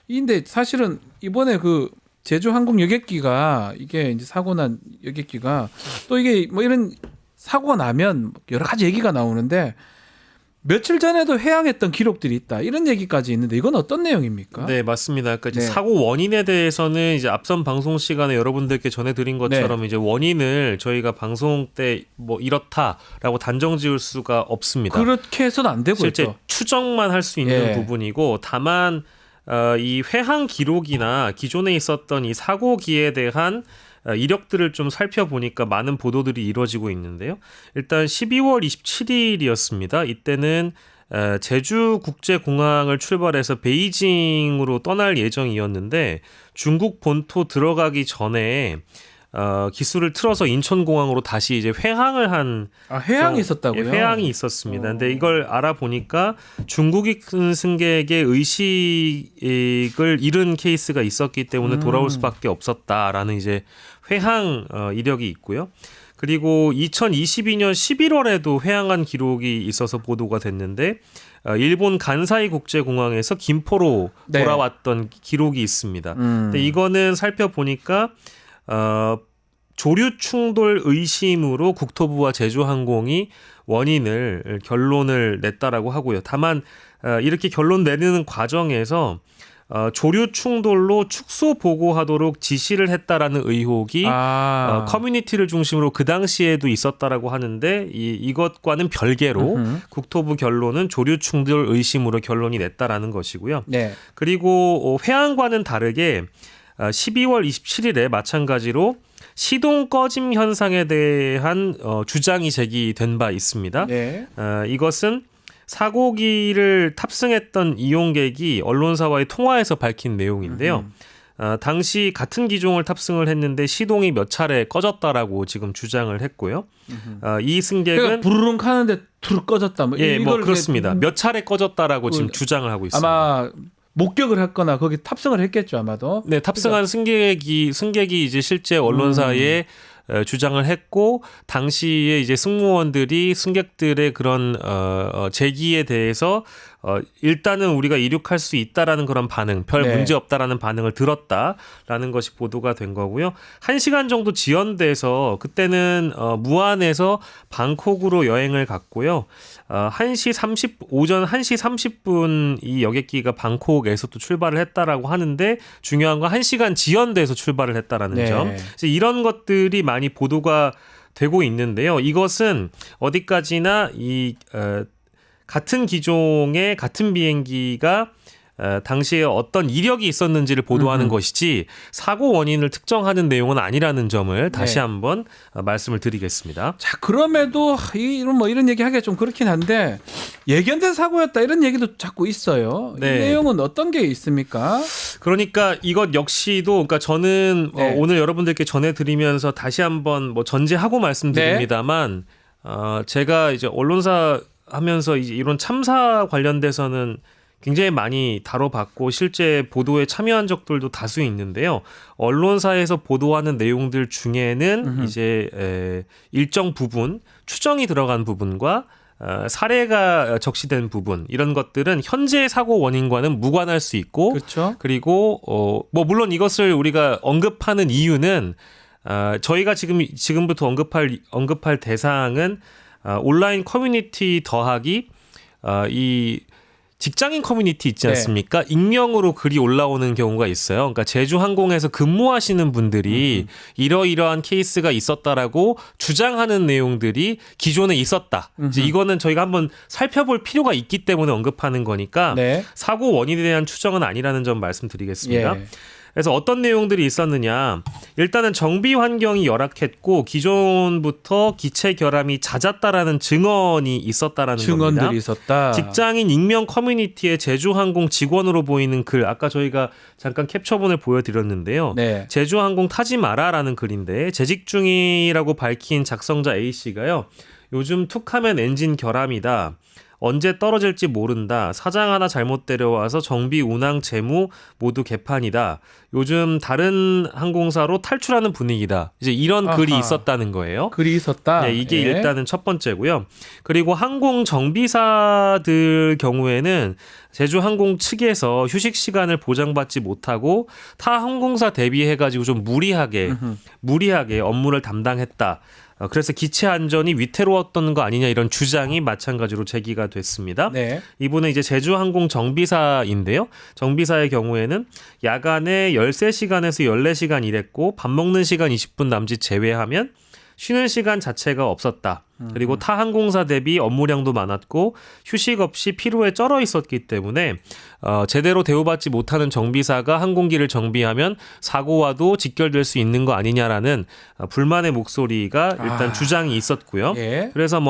근데 사실은 이번에 그 제주 항공 여객기가 이게 이제 사고 난 여객기가 또 이게 뭐 이런 사고가 나면 여러 가지 얘기가 나오는데 며칠 전에도 회항했던 기록들이 있다 이런 얘기까지 있는데 이건 어떤 내용입니까? 네, 맞습니다. 그러니까 이제 네. 사고 원인에 대해서는 이제 앞선 방송 시간에 여러분들께 전해드린 것처럼 이제 원인을 저희가 방송 때 뭐 이렇다라고 단정지을 수가 없습니다. 그렇게 해서는 안 되고 실제 있죠. 추정만 할 수 있는 예. 부분이고 다만 이 회항 기록이나 기존에 있었던 이 사고기에 대한 이력들을 좀 살펴보니까 많은 보도들이 이루어지고 있는데요. 일단 12월 27일이었습니다. 이때는 제주국제공항을 출발해서 베이징으로 떠날 예정이었는데 중국 본토 들어가기 전에 기술을 틀어서 인천공항으로 다시 이제 회항을 한 회항이 있었다고요? 예, 회항이 있었습니다. 근데 이걸 알아보니까 중국인 승객의 의식을 잃은 케이스가 있었기 때문에 돌아올 수밖에 없었다라는 이제 회항 이력이 있고요. 그리고 2022년 11월에도 회항한 기록이 있어서 보도가 됐는데 일본 간사이 국제공항에서 김포로 네. 돌아왔던 기록이 있습니다. 근데 이거는 살펴보니까 조류 충돌 의심으로 국토부와 제주항공이 결론을 냈다라고 하고요. 다만 이렇게 결론 내리는 과정에서 조류 충돌로 축소 보고하도록 지시를 했다라는 의혹이 커뮤니티를 중심으로 그 당시에도 있었다라고 하는데 이것과는 별개로 국토부 결론은 조류 충돌 의심으로 결론이 냈다라는 것이고요. 네. 그리고 회항과는 다르게 12월 27일에 마찬가지로 시동 꺼짐 현상에 대한 주장이 제기된 바 있습니다. 네. 이것은 사고기를 탑승했던 이용객이 언론사와의 통화에서 밝힌 내용인데요. 당시 같은 기종을 탑승을 했는데 시동이 몇 차례 꺼졌다라고 지금 주장을 했고요. 이 승객은 그러니까 부르릉 하는데 툭 꺼졌다. 뭐 예, 뭐 이걸 그렇습니다. 몇 차례 꺼졌다라고 지금 주장을 하고 있습니다. 아마 목격을 했거나 거기 탑승을 했겠죠 아마도. 네, 탑승한 승객이 이제 실제 언론사에 주장을 했고 당시에 이제 승무원들이 승객들의 그런 제기에 대해서 일단은 우리가 이륙할 수 있다라는 그런 반응, 별 네. 문제 없다라는 반응을 들었다라는 것이 보도가 된 거고요. 1시간 정도 지연돼서 그때는 무안에서 방콕으로 여행을 갔고요. 오전 1시 30분 이 여객기가 방콕에서 또 출발을 했다라고 하는데 중요한 건 1시간 지연돼서 출발을 했다라는 네. 점. 그래서 이런 것들이 많이 보도가 되고 있는데요. 이것은 어디까지나 같은 기종의 같은 비행기가 당시에 어떤 이력이 있었는지를 보도하는 것이지 사고 원인을 특정하는 내용은 아니라는 점을 다시 한번 말씀을 드리겠습니다. 자, 그럼에도 이런 얘기 하기가 좀 그렇긴 한데 예견된 사고였다 이런 얘기도 자꾸 있어요. 네. 이 내용은 어떤 게 있습니까? 그러니까 이것 역시도 그러니까 저는 네. 오늘 여러분들께 전해드리면서 다시 한번 뭐 전제하고 말씀드립니다만 제가 이제 언론사 하면서 이제 이런 참사 관련돼서는 굉장히 많이 다뤄봤고 실제 보도에 참여한 적들도 다수 있는데요. 언론사에서 보도하는 내용들 중에는 이제 일정 부분 추정이 들어간 부분과 사례가 적시된 부분 이런 것들은 현재 사고 원인과는 무관할 수 있고 그렇죠. 그리고 뭐 물론 이것을 우리가 언급하는 이유는 저희가 지금부터 언급할 대상은 온라인 커뮤니티 더하기 이 직장인 커뮤니티 있지 않습니까? 익명으로 글이 올라오는 경우가 있어요. 그러니까 제주항공에서 근무하시는 분들이 이러이러한 케이스가 있었다라고 주장하는 내용들이 기존에 있었다. 이제 이거는 저희가 한번 살펴볼 필요가 있기 때문에 언급하는 거니까 네. 사고 원인에 대한 추정은 아니라는 점 말씀드리겠습니다. 예. 그래서 어떤 내용들이 있었느냐. 일단은 정비 환경이 열악했고 기존부터 기체 결함이 잦았다라는 증언이 있었다라는 증언들이 겁니다. 있었다. 직장인 익명 커뮤니티의 제주항공 직원으로 보이는 글, 아까 저희가 잠깐 캡처본을 보여드렸는데요. 네. 제주항공 타지 마라라는 글인데 재직 중이라고 밝힌 작성자 A씨가요. 요즘 툭하면 엔진 결함이다. 언제 떨어질지 모른다. 사장 하나 잘못 데려와서 정비, 운항, 재무 모두 개판이다. 요즘 다른 항공사로 탈출하는 분위기다. 이제 이런 아하. 글이 있었다는 거예요. 글이 있었다. 네, 이게 예. 일단은 첫 번째고요. 그리고 항공 정비사들 경우에는 제주항공 측에서 휴식 시간을 보장받지 못하고 타 항공사 대비해가지고 좀 무리하게 업무를 담당했다. 그래서 기체 안전이 위태로웠던 거 아니냐 이런 주장이 마찬가지로 제기가 됐습니다. 네. 이분은 이제 제주항공 정비사인데요. 정비사의 경우에는 야간에 13시간에서 14시간 일했고 밥 먹는 시간 20분 남짓 제외하면 쉬는 시간 자체가 없었다. 그리고 타 항공사 대비 업무량도 많았고 휴식 없이 피로에 쩔어 있었기 때문에 제대로 대우받지 못하는 정비사가 항공기를 정비하면 사고와도 직결될 수 있는 거 아니냐라는 불만의 목소리가 일단 주장이 있었고요. 예. 그래서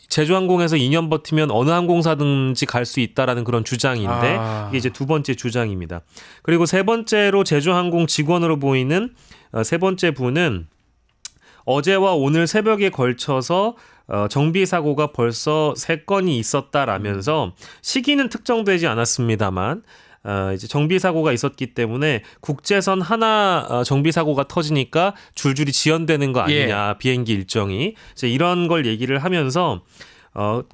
제주항공에서 2년 버티면 어느 항공사든지 갈 수 있다라는 그런 주장인데 이게 이제 두 번째 주장입니다. 그리고 세 번째로 제주항공 직원으로 보이는 세 번째 분은 어제와 오늘 새벽에 걸쳐서 정비 사고가 벌써 3건이 있었다라면서 시기는 특정되지 않았습니다만 이제 정비 사고가 있었기 때문에 국제선 하나 정비 사고가 터지니까 줄줄이 지연되는 거 아니냐. 비행기 일정이 이제 이런 걸 얘기를 하면서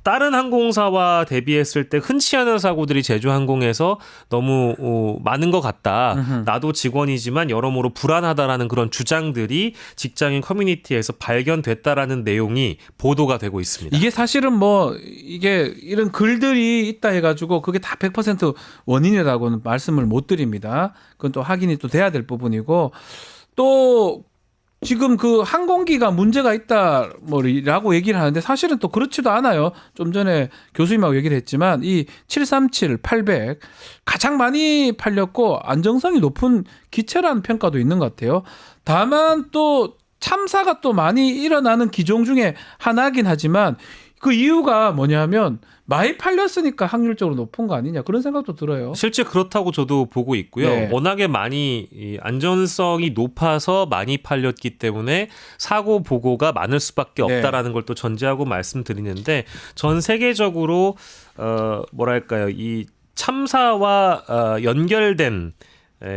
다른 항공사와 대비했을 때 흔치 않은 사고들이 제주항공에서 너무 많은 것 같다. 나도 직원이지만 여러모로 불안하다라는 그런 주장들이 직장인 커뮤니티에서 발견됐다라는 내용이 보도가 되고 있습니다. 이게 사실은 이게 이런 글들이 있다 해가지고 그게 다 100% 원인이라고는 말씀을 못 드립니다. 그건 또 확인이 또 돼야 될 부분이고 또 지금 그 항공기가 문제가 있다 라고 얘기를 하는데 사실은 또 그렇지도 않아요. 좀 전에 교수님하고 얘기를 했지만 이 737, 800 가장 많이 팔렸고 안정성이 높은 기체라는 평가도 있는 것 같아요. 다만 또 참사가 또 많이 일어나는 기종 중에 하나긴 하지만 그 이유가 뭐냐면 많이 팔렸으니까 확률적으로 높은 거 아니냐 그런 생각도 들어요. 실제 그렇다고 저도 보고 있고요. 네. 워낙에 많이 이 안전성이 높아서 많이 팔렸기 때문에 사고 보고가 많을 수밖에 없다라는 걸 또 전제하고 말씀드리는데 전 세계적으로 이 참사와 연결된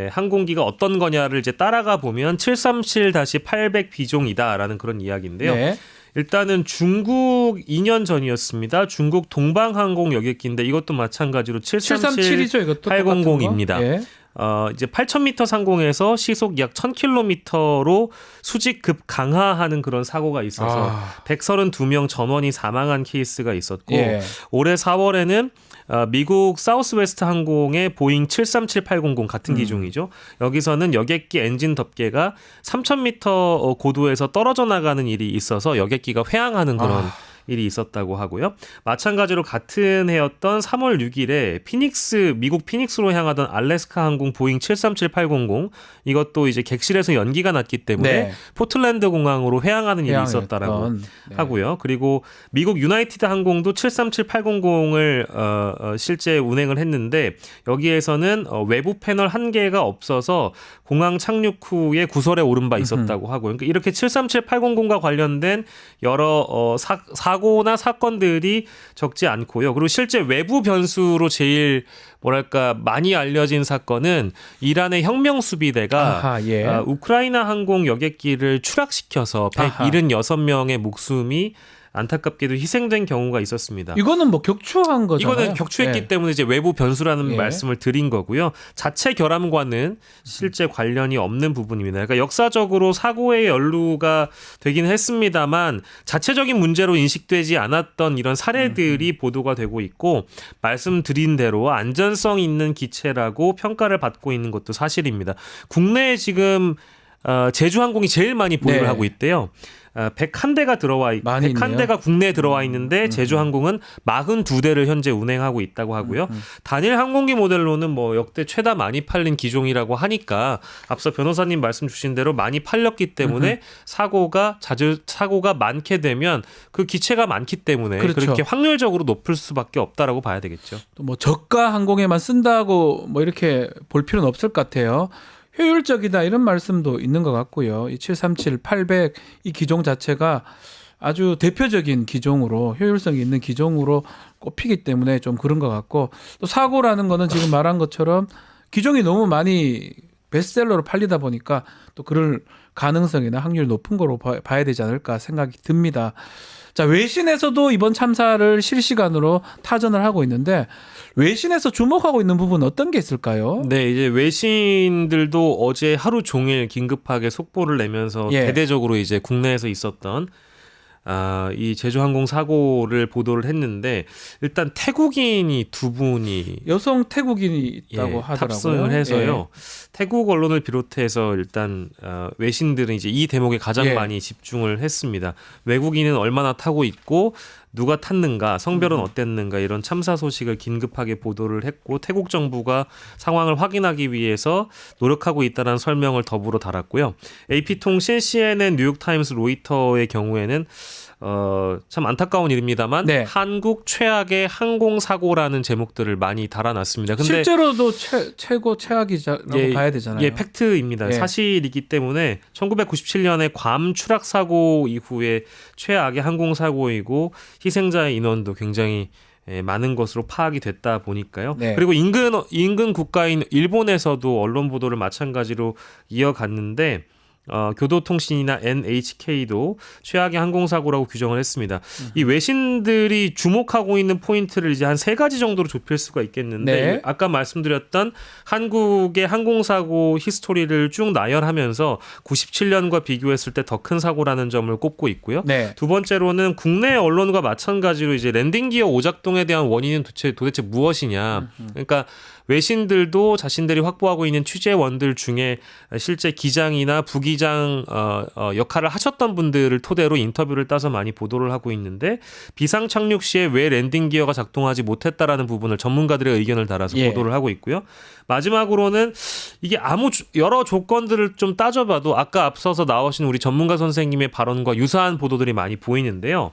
항공기가 어떤 거냐를 이제 따라가 보면 737-800 비종이다라는 그런 이야기인데요. 네. 일단은 중국 2년 전이었습니다. 중국 동방항공 여객기인데 이것도 마찬가지로 737이죠, 이것도 800입니다. 예. 이제 8,000m 상공에서 시속 약 1,000km로 수직급 강하하는 그런 사고가 있어서 132명 전원이 사망한 케이스가 있었고 올해 4월에는 미국 사우스웨스트 항공의 보잉 737-800 같은 기종이죠. 여기서는 여객기 엔진 덮개가 3,000m 고도에서 떨어져 나가는 일이 있어서 여객기가 훼항하는 그런 일이 있었다고 하고요. 마찬가지로 같은 해였던 3월 6일에 미국 피닉스로 향하던 알래스카 항공 보잉 737-800 이것도 이제 객실에서 연기가 났기 때문에 포틀랜드 공항으로 훼항하는 일이 있었다라고 하고요. 그리고 미국 유나이티드 항공도 737-800을 실제 운행을 했는데 여기에서는 외부 패널 한 개가 없어서 공항 착륙 후에 구설에 오른 바 있었다고 하고요. 그러니까 이렇게 737-800과 관련된 여러 사고나 사건들이 적지 않고요. 그리고 실제 외부 변수로 제일 많이 알려진 사건은 이란의 혁명 수비대가 우크라이나 항공 여객기를 추락시켜서 176명의 목숨이 안타깝게도 희생된 경우가 있었습니다. 이거는 격추한 거잖아요. 이거는 격추했기 때문에 이제 외부 변수라는 말씀을 드린 거고요. 자체 결함과는 실제 관련이 없는 부분입니다. 그러니까 역사적으로 사고의 연루가 되긴 했습니다만 자체적인 문제로 인식되지 않았던 이런 사례들이 보도가 되고 있고 말씀드린 대로 안전성 있는 기체라고 평가를 받고 있는 것도 사실입니다. 국내에 지금 제주항공이 제일 많이 보유를 하고 있대요. 101대가 들어와 많이 101대가 국내에 들어와 있는데 제주항공은 42대를 현재 운행하고 있다고 하고요. 단일 항공기 모델로는 뭐 역대 최다 많이 팔린 기종이라고 하니까 앞서 변호사님 말씀 주신 대로 많이 팔렸기 때문에 사고가 많게 되면 그 기체가 많기 때문에 그렇죠. 그렇게 확률적으로 높을 수밖에 없다라고 봐야 되겠죠. 또 뭐 저가 항공에만 쓴다고 뭐 이렇게 볼 필요는 없을 것 같아요. 효율적이다 이런 말씀도 있는 것 같고요. 이 737, 800 이 기종 자체가 아주 대표적인 기종으로 효율성이 있는 기종으로 꼽히기 때문에 좀 그런 것 같고 또 사고라는 거는 지금 말한 것처럼 기종이 너무 많이 베스트셀러로 팔리다 보니까 또 그럴 가능성이나 확률이 높은 거로 봐야 되지 않을까 생각이 듭니다. 자, 외신에서도 이번 참사를 실시간으로 타전을 하고 있는데 외신에서 주목하고 있는 부분은 어떤 게 있을까요? 네, 이제 외신들도 어제 하루 종일 긴급하게 속보를 내면서 예. 대대적으로 이제 국내에서 있었던 이 제주항공 사고를 보도를 했는데 일단 태국인이 두 분이 여성 태국인이 있다고 하더라고요. 탑승을 해서요. 태국 언론을 비롯해서 일단 외신들은 이제 이 대목에 가장 많이 집중을 했습니다. 외국인은 얼마나 타고 있고 누가 탔는가, 성별은 어땠는가 이런 참사 소식을 긴급하게 보도를 했고 태국 정부가 상황을 확인하기 위해서 노력하고 있다는 설명을 더불어 달았고요. AP통신, CNN, 뉴욕타임스, 로이터의 경우에는 참 안타까운 일입니다만 네. 한국 최악의 항공사고라는 제목들을 많이 달아놨습니다. 근데 실제로도 최고 최악이라고 봐야 되잖아요. 예, 팩트입니다. 예. 사실이기 때문에 1997년에 괌 추락 사고 이후에 최악의 항공사고이고 희생자의 인원도 굉장히 많은 것으로 파악이 됐다 보니까요. 네. 그리고 인근 국가인 일본에서도 언론 보도를 마찬가지로 이어갔는데 교도통신이나 NHK도 최악의 항공사고라고 규정을 했습니다. 이 외신들이 주목하고 있는 포인트를 이제 한 3가지 정도로 좁힐 수가 있겠는데 네. 아까 말씀드렸던 한국의 항공사고 히스토리를 쭉 나열하면서 97년과 비교했을 때 더 큰 사고라는 점을 꼽고 있고요. 네. 두 번째로는 국내 언론과 마찬가지로 이제 랜딩 기어 오작동에 대한 원인은 도대체 무엇이냐. 그러니까 외신들도 자신들이 확보하고 있는 취재원들 중에 실제 기장이나 부기장 역할을 하셨던 분들을 토대로 인터뷰를 따서 많이 보도를 하고 있는데 비상 착륙 시에 왜 랜딩 기어가 작동하지 못했다라는 부분을 전문가들의 의견을 달아서 보도를 하고 있고요. 마지막으로는 이게 여러 조건들을 좀 따져봐도 아까 앞서서 나오신 우리 전문가 선생님의 발언과 유사한 보도들이 많이 보이는데요.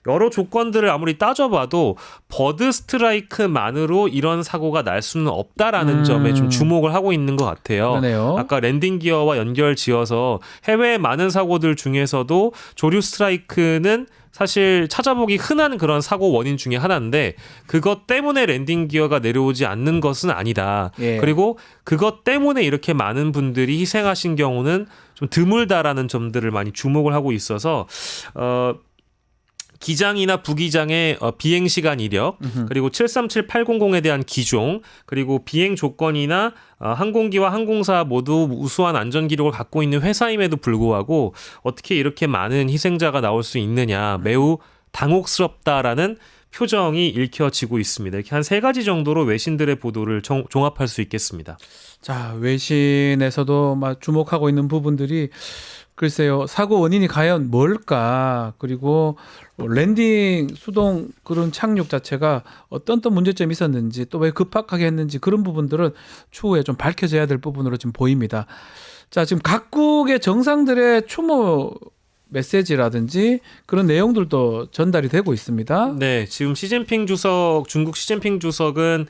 여러 조건들을 아무리 따져봐도 버드 스트라이크만으로 이런 사고가 날 수는 없다라는 점에 좀 주목을 하고 있는 것 같아요. 그러네요. 아까 랜딩 기어와 연결지어서 해외 많은 사고들 중에서도 조류 스트라이크는 사실 찾아보기 흔한 그런 사고 원인 중에 하나인데 그것 때문에 랜딩 기어가 내려오지 않는 것은 아니다. 예. 그리고 그것 때문에 이렇게 많은 분들이 희생하신 경우는 좀 드물다라는 점들을 많이 주목을 하고 있어서 기장이나 부기장의 비행 시간 이력, 그리고 737-800에 대한 기종, 그리고 비행 조건이나 항공기와 항공사 모두 우수한 안전 기록을 갖고 있는 회사임에도 불구하고 어떻게 이렇게 많은 희생자가 나올 수 있느냐 매우 당혹스럽다라는 표정이 읽혀지고 있습니다. 이렇게 한 3가지 정도로 외신들의 보도를 종합할 수 있겠습니다. 자, 외신에서도 막 주목하고 있는 부분들이 글쎄요, 사고 원인이 과연 뭘까? 그리고 랜딩, 수동 그런 착륙 자체가 어떤 또 문제점이 있었는지 또 왜 급박하게 했는지 그런 부분들은 추후에 좀 밝혀져야 될 부분으로 지금 보입니다. 자, 지금 각국의 정상들의 추모 메시지라든지 그런 내용들도 전달이 되고 있습니다. 네, 지금 중국 시진핑 주석은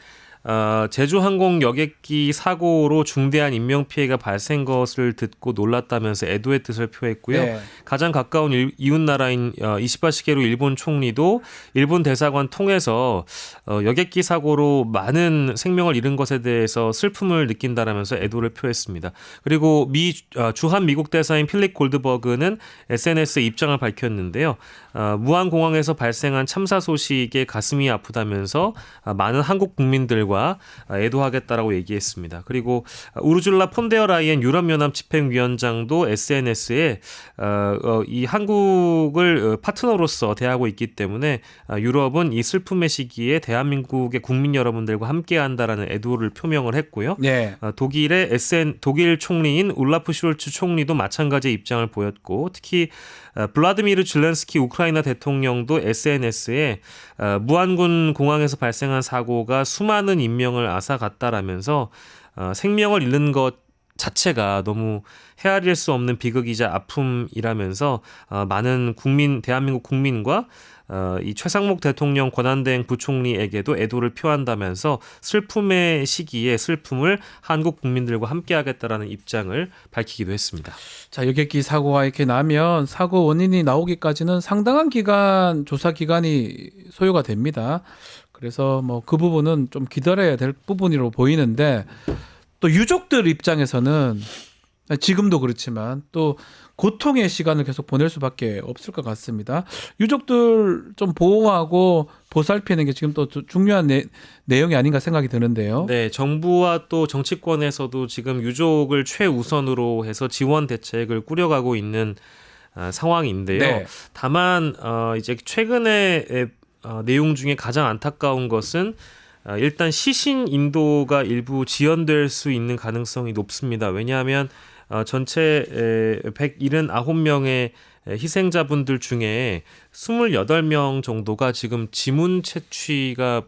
제주항공 여객기 사고로 중대한 인명피해가 발생 것을 듣고 놀랐다면서 애도의 뜻을 표했고요. 네. 가장 가까운 이웃나라인 이시바 시게루 일본 총리도 일본 대사관 통해서 여객기 사고로 많은 생명을 잃은 것에 대해서 슬픔을 느낀다라면서 애도를 표했습니다. 그리고 주한 미국 대사인 필립 골드버그는 SNS에 입장을 밝혔는데요. 무안공항에서 발생한 참사 소식에 가슴이 아프다면서 많은 한국 국민들과 국민과 애도하겠다라고 얘기했습니다. 그리고 우르줄라 폰데어 라이엔 유럽연합 집행위원장도 SNS에 이 한국을 파트너로서 대하고 있기 때문에 유럽은 이 슬픔의 시기에 대한민국의 국민 여러분들과 함께한다라는 애도를 표명을 했고요. 네. 독일 총리인 울라프 숄츠 총리도 마찬가지의 입장을 보였고 특히 블라디미르 zel렌스키 우크라이나 대통령도 SNS에 무안군 공항에서 발생한 사고가 수많은 인명을 앗아갔다라면서 생명을 잃는 것 자체가 너무 헤아릴 수 없는 비극이자 아픔이라면서 많은 대한민국 국민과 이 최상목 대통령 권한대행 부총리에게도 애도를 표한다면서 슬픔의 시기에 슬픔을 한국 국민들과 함께하겠다라는 입장을 밝히기도 했습니다. 자, 여객기 사고가 이렇게 나면 사고 원인이 나오기까지는 상당한 기간 조사 기간이 소요가 됩니다. 그래서 뭐 그 부분은 좀 기다려야 될 부분으로 보이는데 또 유족들 입장에서는 지금도 그렇지만 또 고통의 시간을 계속 보낼 수밖에 없을 것 같습니다. 유족들 좀 보호하고 보살피는 게 지금 또 중요한 내용이 아닌가 생각이 드는데요. 네, 정부와 또 정치권에서도 지금 유족을 최우선으로 해서 지원 대책을 꾸려가고 있는 상황인데요. 네. 다만 이제 최근에 내용 중에 가장 안타까운 것은 일단 시신 인도가 일부 지연될 수 있는 가능성이 높습니다. 왜냐하면 전체 179명의 희생자분들 중에 28명 정도가 지금 지문 채취가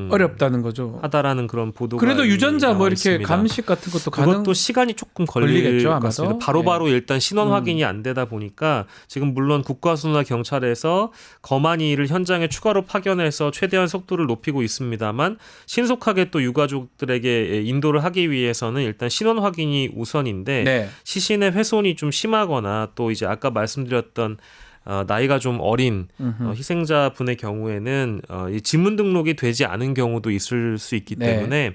어렵다는 거죠. 하다라는 그런 보도가 그래도 유전자 뭐 나와 이렇게 있습니다. 감식 같은 것도 그것도 시간이 조금 걸릴 걸리겠죠, 것 아마도? 같습니다. 바로바로 일단 신원 확인이 안 되다 보니까 지금 물론 국가수나 경찰에서 검안이를 현장에 추가로 파견해서 최대한 속도를 높이고 있습니다만 신속하게 또 유가족들에게 인도를 하기 위해서는 일단 신원 확인이 우선인데 네. 시신의 훼손이 좀 심하거나 또 이제 아까 말씀드렸던 나이가 좀 어린 희생자분의 경우에는 이 지문 등록이 되지 않은 경우도 있을 수 있기 네. 때문에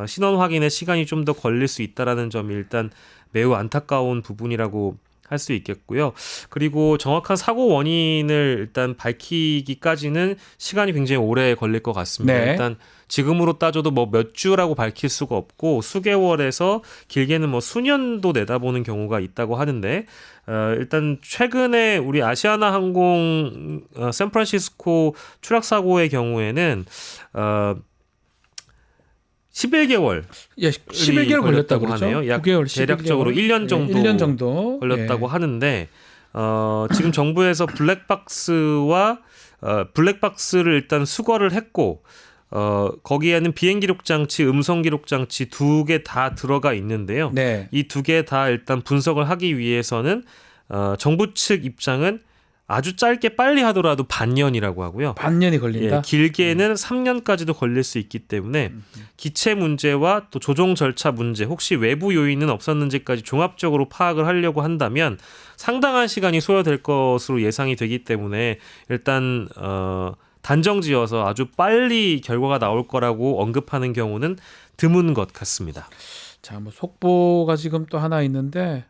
신원 확인에 시간이 좀 더 걸릴 수 있다라는 점이 일단 매우 안타까운 부분이라고 할 수 있겠고요. 그리고 정확한 사고 원인을 일단 밝히기까지는 시간이 굉장히 오래 걸릴 것 같습니다. 네. 일단 지금으로 따져도 뭐 몇 주라고 밝힐 수가 없고 수개월에서 길게는 뭐 수년도 내다보는 경우가 있다고 하는데 일단 최근에 우리 아시아나 항공 샌프란시스코 추락 사고의 경우에는 11개월 11개월 걸렸다고 그러죠. 하네요. 약 9개월, 대략적으로 11개월. 1년 정도, 1년 정도 걸렸다고 예. 하는데 지금 정부에서 블랙박스를 일단 수거를 했고 거기에는 비행 기록 장치, 음성 기록 장치 2개 다 들어가 있는데요. 네. 이 2개 다 일단 분석을 하기 위해서는 정부 측 입장은 아주 짧게 빨리 하더라도 반년이라고 하고요. 반년이 걸린다. 예, 길게는 3년까지도 걸릴 수 있기 때문에 기체 문제와 또 조종 절차 문제, 혹시 외부 요인은 없었는지까지 종합적으로 파악을 하려고 한다면 상당한 시간이 소요될 것으로 예상이 되기 때문에 일단 단정지어서 아주 빨리 결과가 나올 거라고 언급하는 경우는 드문 것 같습니다. 자, 뭐 속보가 지금 또 하나 있는데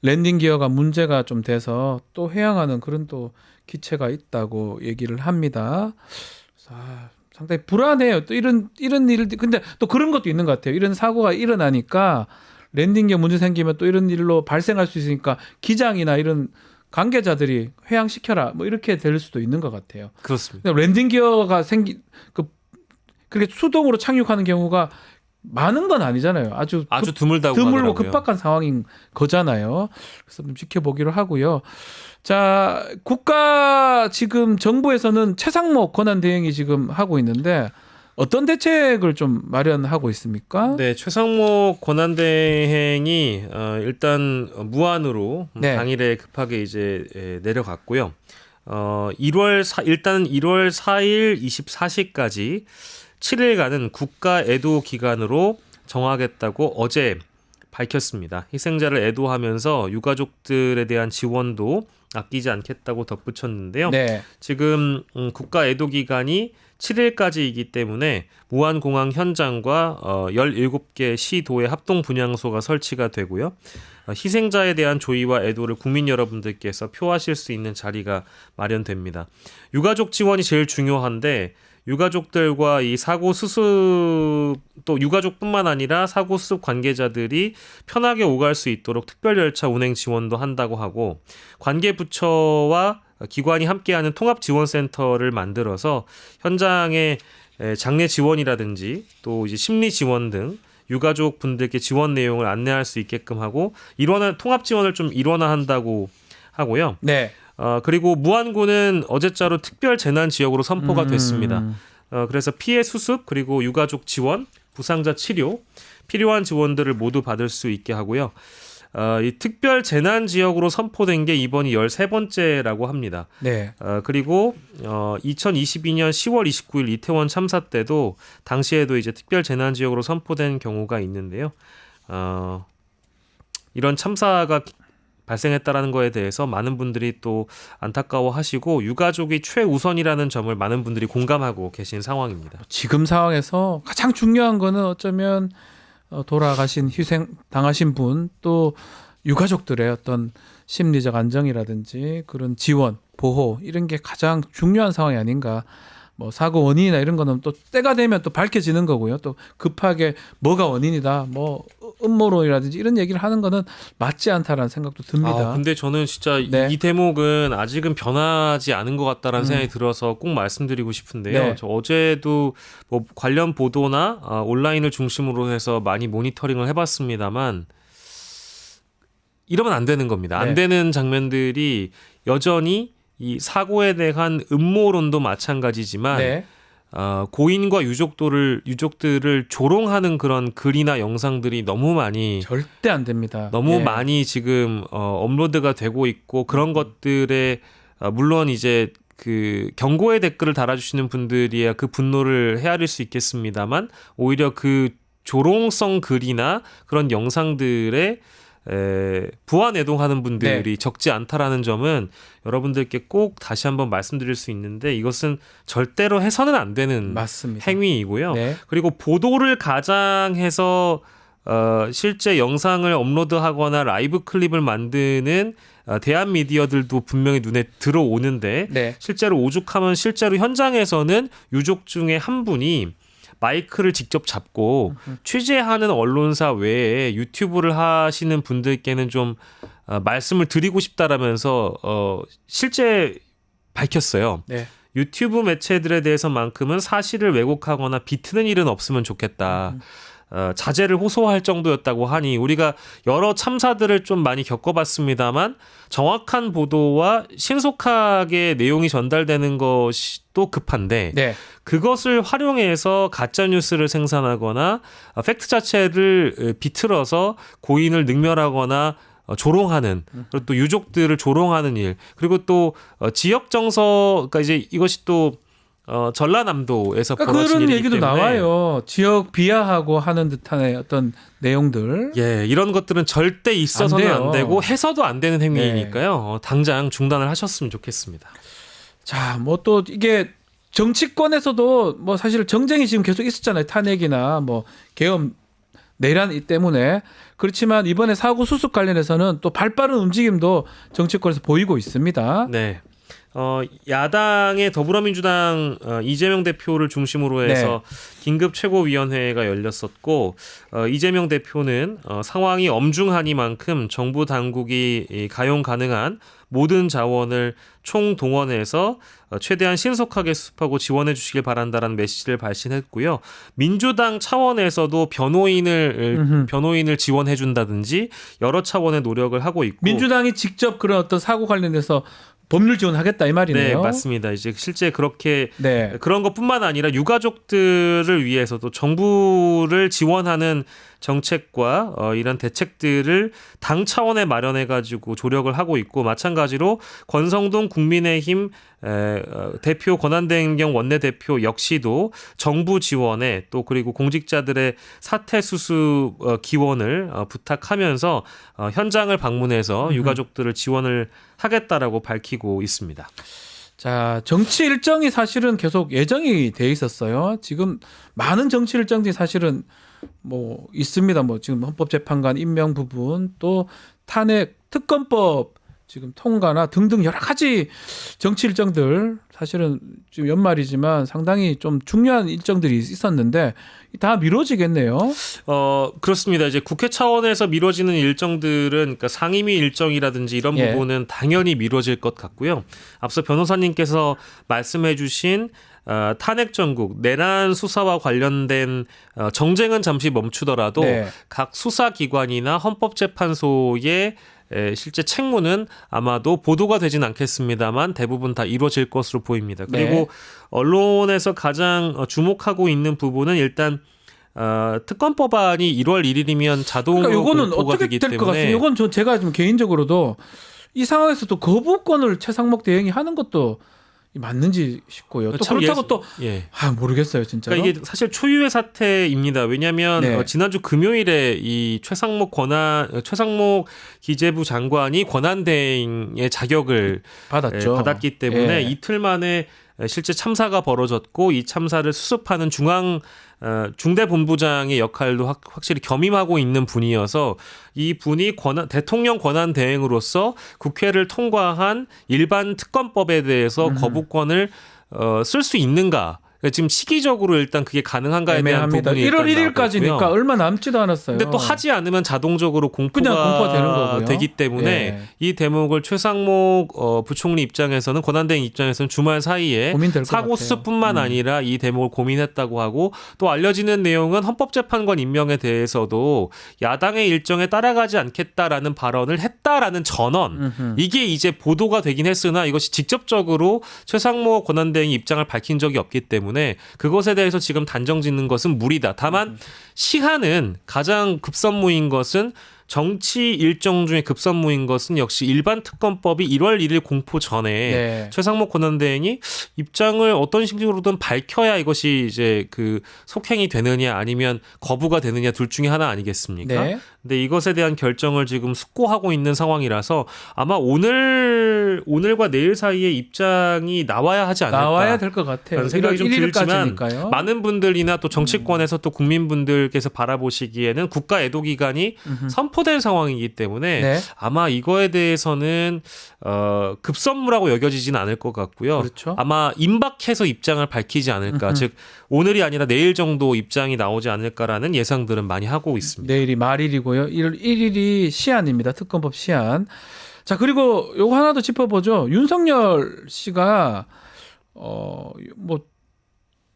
랜딩 기어가 문제가 좀 돼서 또 회항하는 그런 또 기체가 있다고 얘기를 합니다. 상당히 불안해요. 또 이런 일, 근데 또 그런 것도 있는 것 같아요. 이런 사고가 일어나니까 랜딩 기어 문제 생기면 또 이런 일로 발생할 수 있으니까 기장이나 이런 관계자들이 회항시켜라 뭐 이렇게 될 수도 있는 것 같아요. 그렇습니다. 랜딩 기어가 그렇게 수동으로 착륙하는 경우가 많은 건 아니잖아요. 아주 드물다고 드물고 하더라고요. 급박한 상황인 거잖아요. 그래서 좀 지켜보기로 하고요. 자, 국가 지금 정부에서는 최상목 권한대행이 지금 하고 있는데 어떤 대책을 좀 마련하고 있습니까? 네, 최상목 권한대행이 일단 무안으로 네. 당일에 급하게 이제 내려갔고요. 일단 1월 4일 24시까지 7일간은 국가 애도 기간으로 정하겠다고 어제 밝혔습니다. 희생자를 애도하면서 유가족들에 대한 지원도 아끼지 않겠다고 덧붙였는데요. 네. 지금 국가 애도 기간이 7일까지이기 때문에 무안공항 현장과 17개 시도의 합동 분향소가 설치가 되고요. 희생자에 대한 조의와 애도를 국민 여러분들께서 표하실 수 있는 자리가 마련됩니다. 유가족 지원이 제일 중요한데 유가족들과 이 사고 수습 또 유가족뿐만 아니라 사고 수습 관계자들이 편하게 오갈 수 있도록 특별 열차 운행 지원도 한다고 하고 관계 부처와 기관이 함께하는 통합 지원센터를 만들어서 현장에 장례 지원이라든지 또 이제 심리 지원 등 유가족 분들께 지원 내용을 안내할 수 있게끔 하고 통합 지원을 좀 일원화한다고 하고요. 네. 그리고 무안군은 어제자로 특별 재난 지역으로 선포가 됐습니다. 그래서 피해 수습 그리고 유가족 지원, 부상자 치료, 필요한 지원들을 모두 받을 수 있게 하고요. 이 특별 재난 지역으로 선포된 게 이번이 13번째라고 합니다. 네. 그리고 2022년 10월 29일 이태원 참사 때도 당시에도 이제 특별 재난 지역으로 선포된 경우가 있는데요. 이런 참사가 발생했다라는 거에 대해서 많은 분들이 또 안타까워하시고 유가족이 최우선이라는 점을 많은 분들이 공감하고 계신 상황입니다. 지금 상황에서 가장 중요한 거는 어쩌면 돌아가신 희생 당하신 분 또 유가족들의 어떤 심리적 안정이라든지 그런 지원, 보호 이런 게 가장 중요한 상황이 아닌가. 뭐 사고 원인이나 이런 거는 또 때가 되면 또 밝혀지는 거고요. 또 급하게 뭐가 원인이다, 뭐 음모론이라든지 이런 얘기를 하는 거는 맞지 않다라는 생각도 듭니다. 근데 저는 진짜 네. 이 대목은 아직은 변하지 않은 것 같다라는 생각이 들어서 꼭 말씀드리고 싶은데요. 네. 저 어제도 뭐 관련 보도나 온라인을 중심으로 해서 많이 모니터링을 해봤습니다만 이러면 안 되는 겁니다. 안 네. 되는 장면들이 여전히 이 사고에 대한 음모론도 마찬가지지만 네. 고인과 유족들을 조롱하는 그런 글이나 영상들이 너무 많이 절대 안 됩니다. 너무 예. 많이 지금 업로드가 되고 있고 그런 것들에 물론 이제 그 경고의 댓글을 달아주시는 분들이야 그 분노를 헤아릴 수 있겠습니다만 오히려 그 조롱성 글이나 그런 영상들에 부안애동하는 분들이 적지 않다라는 점은 여러분들께 꼭 다시 한번 말씀드릴 수 있는데 이것은 절대로 해서는 안 되는 맞습니다. 행위이고요. 네. 그리고 보도를 가장해서 실제 영상을 업로드하거나 라이브 클립을 만드는 대한 미디어들도 분명히 눈에 들어오는데 네. 실제로 오죽하면 실제로 현장에서는 유족 중에 한 분이 마이크를 직접 잡고 취재하는 언론사 외에 유튜브를 하시는 분들께는 좀 말씀을 드리고 싶다라면서 실제 밝혔어요. 네. 유튜브 매체들에 대해서만큼은 사실을 왜곡하거나 비트는 일은 없으면 좋겠다. 자제를 호소할 정도였다고 하니 우리가 여러 참사들을 좀 많이 겪어봤습니다만 정확한 보도와 신속하게 내용이 전달되는 것이 또 급한데 네. 그것을 활용해서 가짜 뉴스를 생산하거나 팩트 자체를 비틀어서 고인을 능멸하거나 조롱하는 그리고 또 유족들을 조롱하는 일 그리고 또 지역 정서 그러니까 이제 이것이 또 전라남도에서 벌어진 그런 일이기 얘기도 때문에 나와요. 지역 비하하고 하는 듯한 어떤 내용들. 예, 이런 것들은 절대 있어서는 안 안, 돼요. 되고 해서도 안 되는 행위니까요. 당장 중단을 하셨으면 좋겠습니다. 자, 뭐 또 이게 정치권에서도 뭐 사실 정쟁이 지금 계속 있었잖아요. 탄핵이나 뭐 계엄 내란 이 때문에. 그렇지만 이번에 사고 수습 관련해서는 또 발빠른 움직임도 정치권에서 보이고 있습니다. 네. 야당의 더불어민주당 이재명 대표를 중심으로 해서 긴급 최고위원회가 열렸었고 이재명 대표는 상황이 엄중하니만큼 정부 당국이 가용 가능한 모든 자원을 총동원해서 최대한 신속하게 수습하고 지원해 주시길 바란다라는 메시지를 발신했고요. 민주당 차원에서도 변호인을 지원해 준다든지 여러 차원의 노력을 하고 있고 민주당이 직접 그런 어떤 사고 관련해서 법률 지원하겠다 이 말이네요. 네, 맞습니다. 이제 실제 그렇게 네. 그런 것뿐만 아니라 유가족들을 위해서도 정부를 지원하는 정책과 이런 대책들을 당 차원에 마련해 가지고 조력을 하고 있고 마찬가지로 권성동 국민의힘 대표 권한대행경 원내대표 역시도 정부 지원에 또 그리고 공직자들의 사퇴 수습 기원을 부탁하면서 현장을 방문해서 유가족들을 지원을 하겠다라고 밝히고 있습니다. 자, 정치 일정이 사실은 계속 예정이 돼 있었어요. 지금 많은 정치 일정들이 사실은 뭐 있습니다. 뭐 지금 헌법재판관 임명 부분 또 탄핵 특검법 지금 통과나 등등 여러 가지 정치 일정들 사실은 지금 연말이지만 상당히 좀 중요한 일정들이 있었는데 다 미뤄지겠네요. 그렇습니다. 이제 국회 차원에서 미뤄지는 일정들은 그러니까 상임위 일정이라든지 이런 예. 부분은 당연히 미뤄질 것 같고요. 앞서 변호사님께서 말씀해주신 탄핵 전국 내란 수사와 관련된 정쟁은 잠시 멈추더라도 네. 각 수사기관이나 헌법재판소의 실제 책무는 아마도 보도가 되진 않겠습니다만 대부분 다 이루어질 것으로 보입니다. 그리고 네. 언론에서 가장 주목하고 있는 부분은 일단 특검법안이 1월 1일이면 자동으로 그러니까 이거는 공포가 어떻게 되기 될 것 때문에 같습니다. 이건 제가 좀 개인적으로도 이 상황에서 또 거부권을 최상목 대행이 하는 것도 맞는지 싶고요. 또 참 그렇다고 또 예. 모르겠어요, 진짜로. 그러니까 이게 사실 초유의 사태입니다. 왜냐하면 네. 지난주 금요일에 이 최상목 기재부 장관이 권한대행의 자격을 받았죠. 받았기 때문에 예. 이틀 만에 실제 참사가 벌어졌고 이 참사를 수습하는 중대본부장의 역할도 확실히 겸임하고 있는 분이어서 이 분이 대통령 권한 대행으로서 국회를 통과한 일반 특검법에 대해서 거부권을 쓸 수 있는가? 지금 시기적으로 일단 그게 가능한가에 대한 애매합니다. 부분이 1월 일단 1일까지니까 나오고요. 얼마 남지도 않았어요. 근데 또 하지 않으면 자동적으로 그냥 공포가 되는 거고요. 되기 때문에 예. 이 대목을 최상목 부총리 입장에서는 권한대행 입장에서는 주말 사이에 고민될 것 사고 같아요. 수습뿐만 아니라 이 대목을 고민했다고 하고 또 알려지는 내용은 헌법재판관 임명에 대해서도 야당의 일정에 따라가지 않겠다라는 발언을 했다라는 전언 이게 이제 보도가 되긴 했으나 이것이 직접적으로 최상목 권한대행이 입장을 밝힌 적이 없기 때문에 그것에 대해서 지금 단정 짓는 것은 무리다. 다만 시한은 가장 급선무인 것은 정치 일정 중에 급선무인 것은 역시 일반 특검법이 1월 1일 공포 전에 네. 최상목 권한대행이 입장을 어떤 식으로든 밝혀야 이것이 이제 그 속행이 되느냐 아니면 거부가 되느냐 둘 중에 하나 아니겠습니까? 네. 근데 이것에 대한 결정을 지금 숙고하고 있는 상황이라서 아마 오늘과 내일 사이에 입장이 나와야 하지 않을까. 나와야 될 것 같아요. 그런 생각이 좀 들지만 1일까지니까요. 많은 분들이나 또 정치권에서 또 국민분들께서 바라보시기에는 국가 애도기간이 선포된 상황이기 때문에 네. 아마 이거에 대해서는 급선무라고 여겨지진 않을 것 같고요. 그렇죠. 아마 임박해서 입장을 밝히지 않을까. 즉 오늘이 아니라 내일 정도 입장이 나오지 않을까라는 예상들은 많이 하고 있습니다. 내일이 말일이고요. 1일이 시한입니다. 특검법 시한. 자, 그리고 요거 하나 더 짚어보죠. 윤석열 씨가 뭐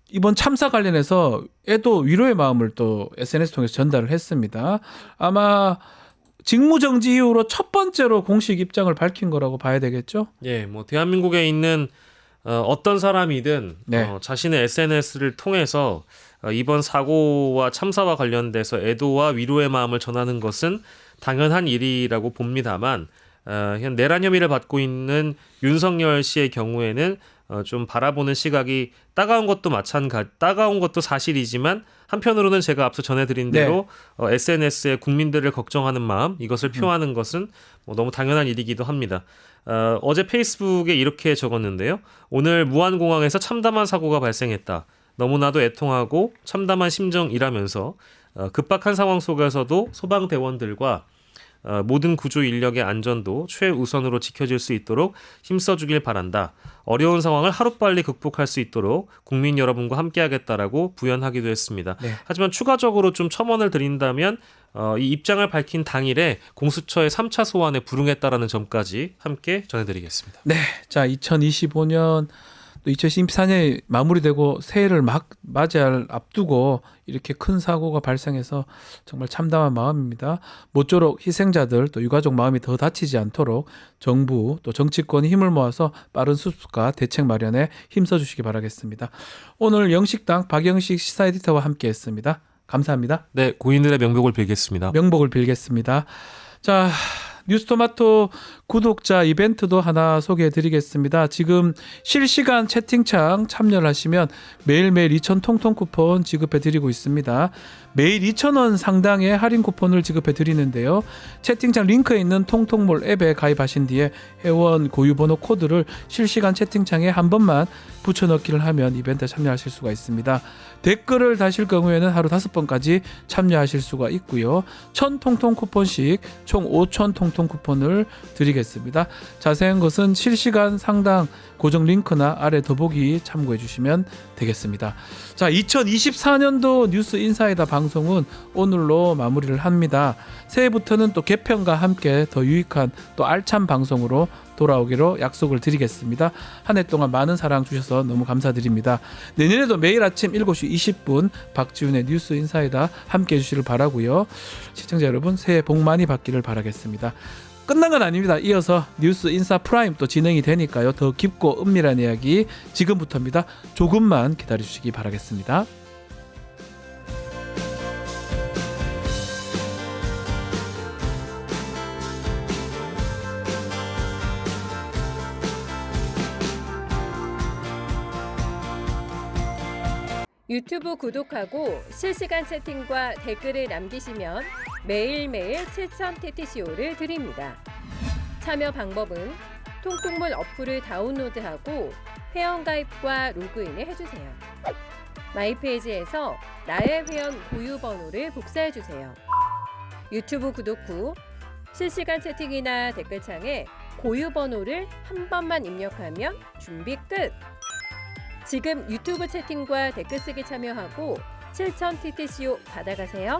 이번 참사 관련해서 애도 위로의 마음을 또 SNS 통해서 전달을 했습니다. 아마 직무정지 이후로 첫 번째로 공식 입장을 밝힌 거라고 봐야 되겠죠? 예, 뭐 대한민국에 있는 어떤 사람이든 네. 자신의 SNS를 통해서 이번 사고와 참사와 관련돼서 애도와 위로의 마음을 전하는 것은 당연한 일이라고 봅니다만 현 내란 혐의를 받고 있는 윤석열 씨의 경우에는 좀 바라보는 시각이 따가운 것도 사실이지만 한편으로는 제가 앞서 전해드린 대로 SNS에 국민들을 걱정하는 마음 이것을 표하는 것은 뭐 너무 당연한 일이기도 합니다. 어제 페이스북에 이렇게 적었는데요. 오늘 무안공항에서 참담한 사고가 발생했다. 너무나도 애통하고 참담한 심정이라면서 급박한 상황 속에서도 소방대원들과 모든 구조 인력의 안전도 최우선으로 지켜질 수 있도록 힘써주길 바란다. 어려운 상황을 하루빨리 극복할 수 있도록 국민 여러분과 함께하겠다라고 부연하기도 했습니다. 네. 하지만 추가적으로 좀 첨언을 드린다면 이 입장을 밝힌 당일에 공수처의 3차 소환에 불응했다라는 점까지 함께 전해드리겠습니다. 네. 자, 2025년 또 2024년이 마무리되고 새해를 막 맞이할 앞두고 이렇게 큰 사고가 발생해서 정말 참담한 마음입니다. 모쪼록 희생자들 또 유가족 마음이 더 다치지 않도록 정부 또 정치권이 힘을 모아서 빠른 수습과 대책 마련에 힘써 주시기 바라겠습니다. 오늘 영식당 박영식 시사 에디터와 함께했습니다. 감사합니다. 네, 고인들의 명복을 빌겠습니다. 명복을 빌겠습니다. 자, 뉴스토마토 구독자 이벤트도 하나 소개해드리겠습니다. 지금 실시간 채팅창 참여를 하시면 매일매일 2,000 통통 쿠폰 지급해드리고 있습니다. 매일 2,000원 상당의 할인 쿠폰을 지급해드리는데요. 채팅창 링크에 있는 통통몰 앱에 가입하신 뒤에 회원 고유번호 코드를 실시간 채팅창에 한 번만 붙여넣기를 하면 이벤트에 참여하실 수가 있습니다. 댓글을 다실 경우에는 하루 5번까지 참여하실 수가 있고요. 1,000 통통 쿠폰씩 총 5,000 통통 쿠폰을 드리겠습니다. 드리겠습니다. 자세한 것은 실시간 상담 고정 링크나 아래 더보기 참고해 주시면 되겠습니다. 자, 2024년도 뉴스 인사이다 방송은 오늘로 마무리를 합니다. 새해부터는 또 개편과 함께 더 유익한 또 알찬 방송으로 돌아오기로 약속을 드리겠습니다. 한 해 동안 많은 사랑 주셔서 너무 감사드립니다. 내년에도 매일 아침 7시 20분 박지훈의 뉴스 인사이다 함께 해주시길 바라고요. 시청자 여러분 새해 복 많이 받기를 바라겠습니다. 끝난 건 아닙니다. 이어서 뉴스 인사 프라임 또 진행이 되니까요. 더 깊고 은밀한 이야기 지금부터입니다. 조금만 기다려주시기 바라겠습니다. 유튜브 구독하고 실시간 채팅과 댓글을 남기시면 매일매일 7천 TTCO를 드립니다. 참여 방법은 통통물 어플을 다운로드하고 회원가입과 로그인을 해주세요. 마이페이지에서 나의 회원 고유 번호를 복사해주세요. 유튜브 구독 후 실시간 채팅이나 댓글창에 고유 번호를 한 번만 입력하면 준비 끝! 지금 유튜브 채팅과 댓글 쓰기 참여하고 7,000 TTCO 받아가세요.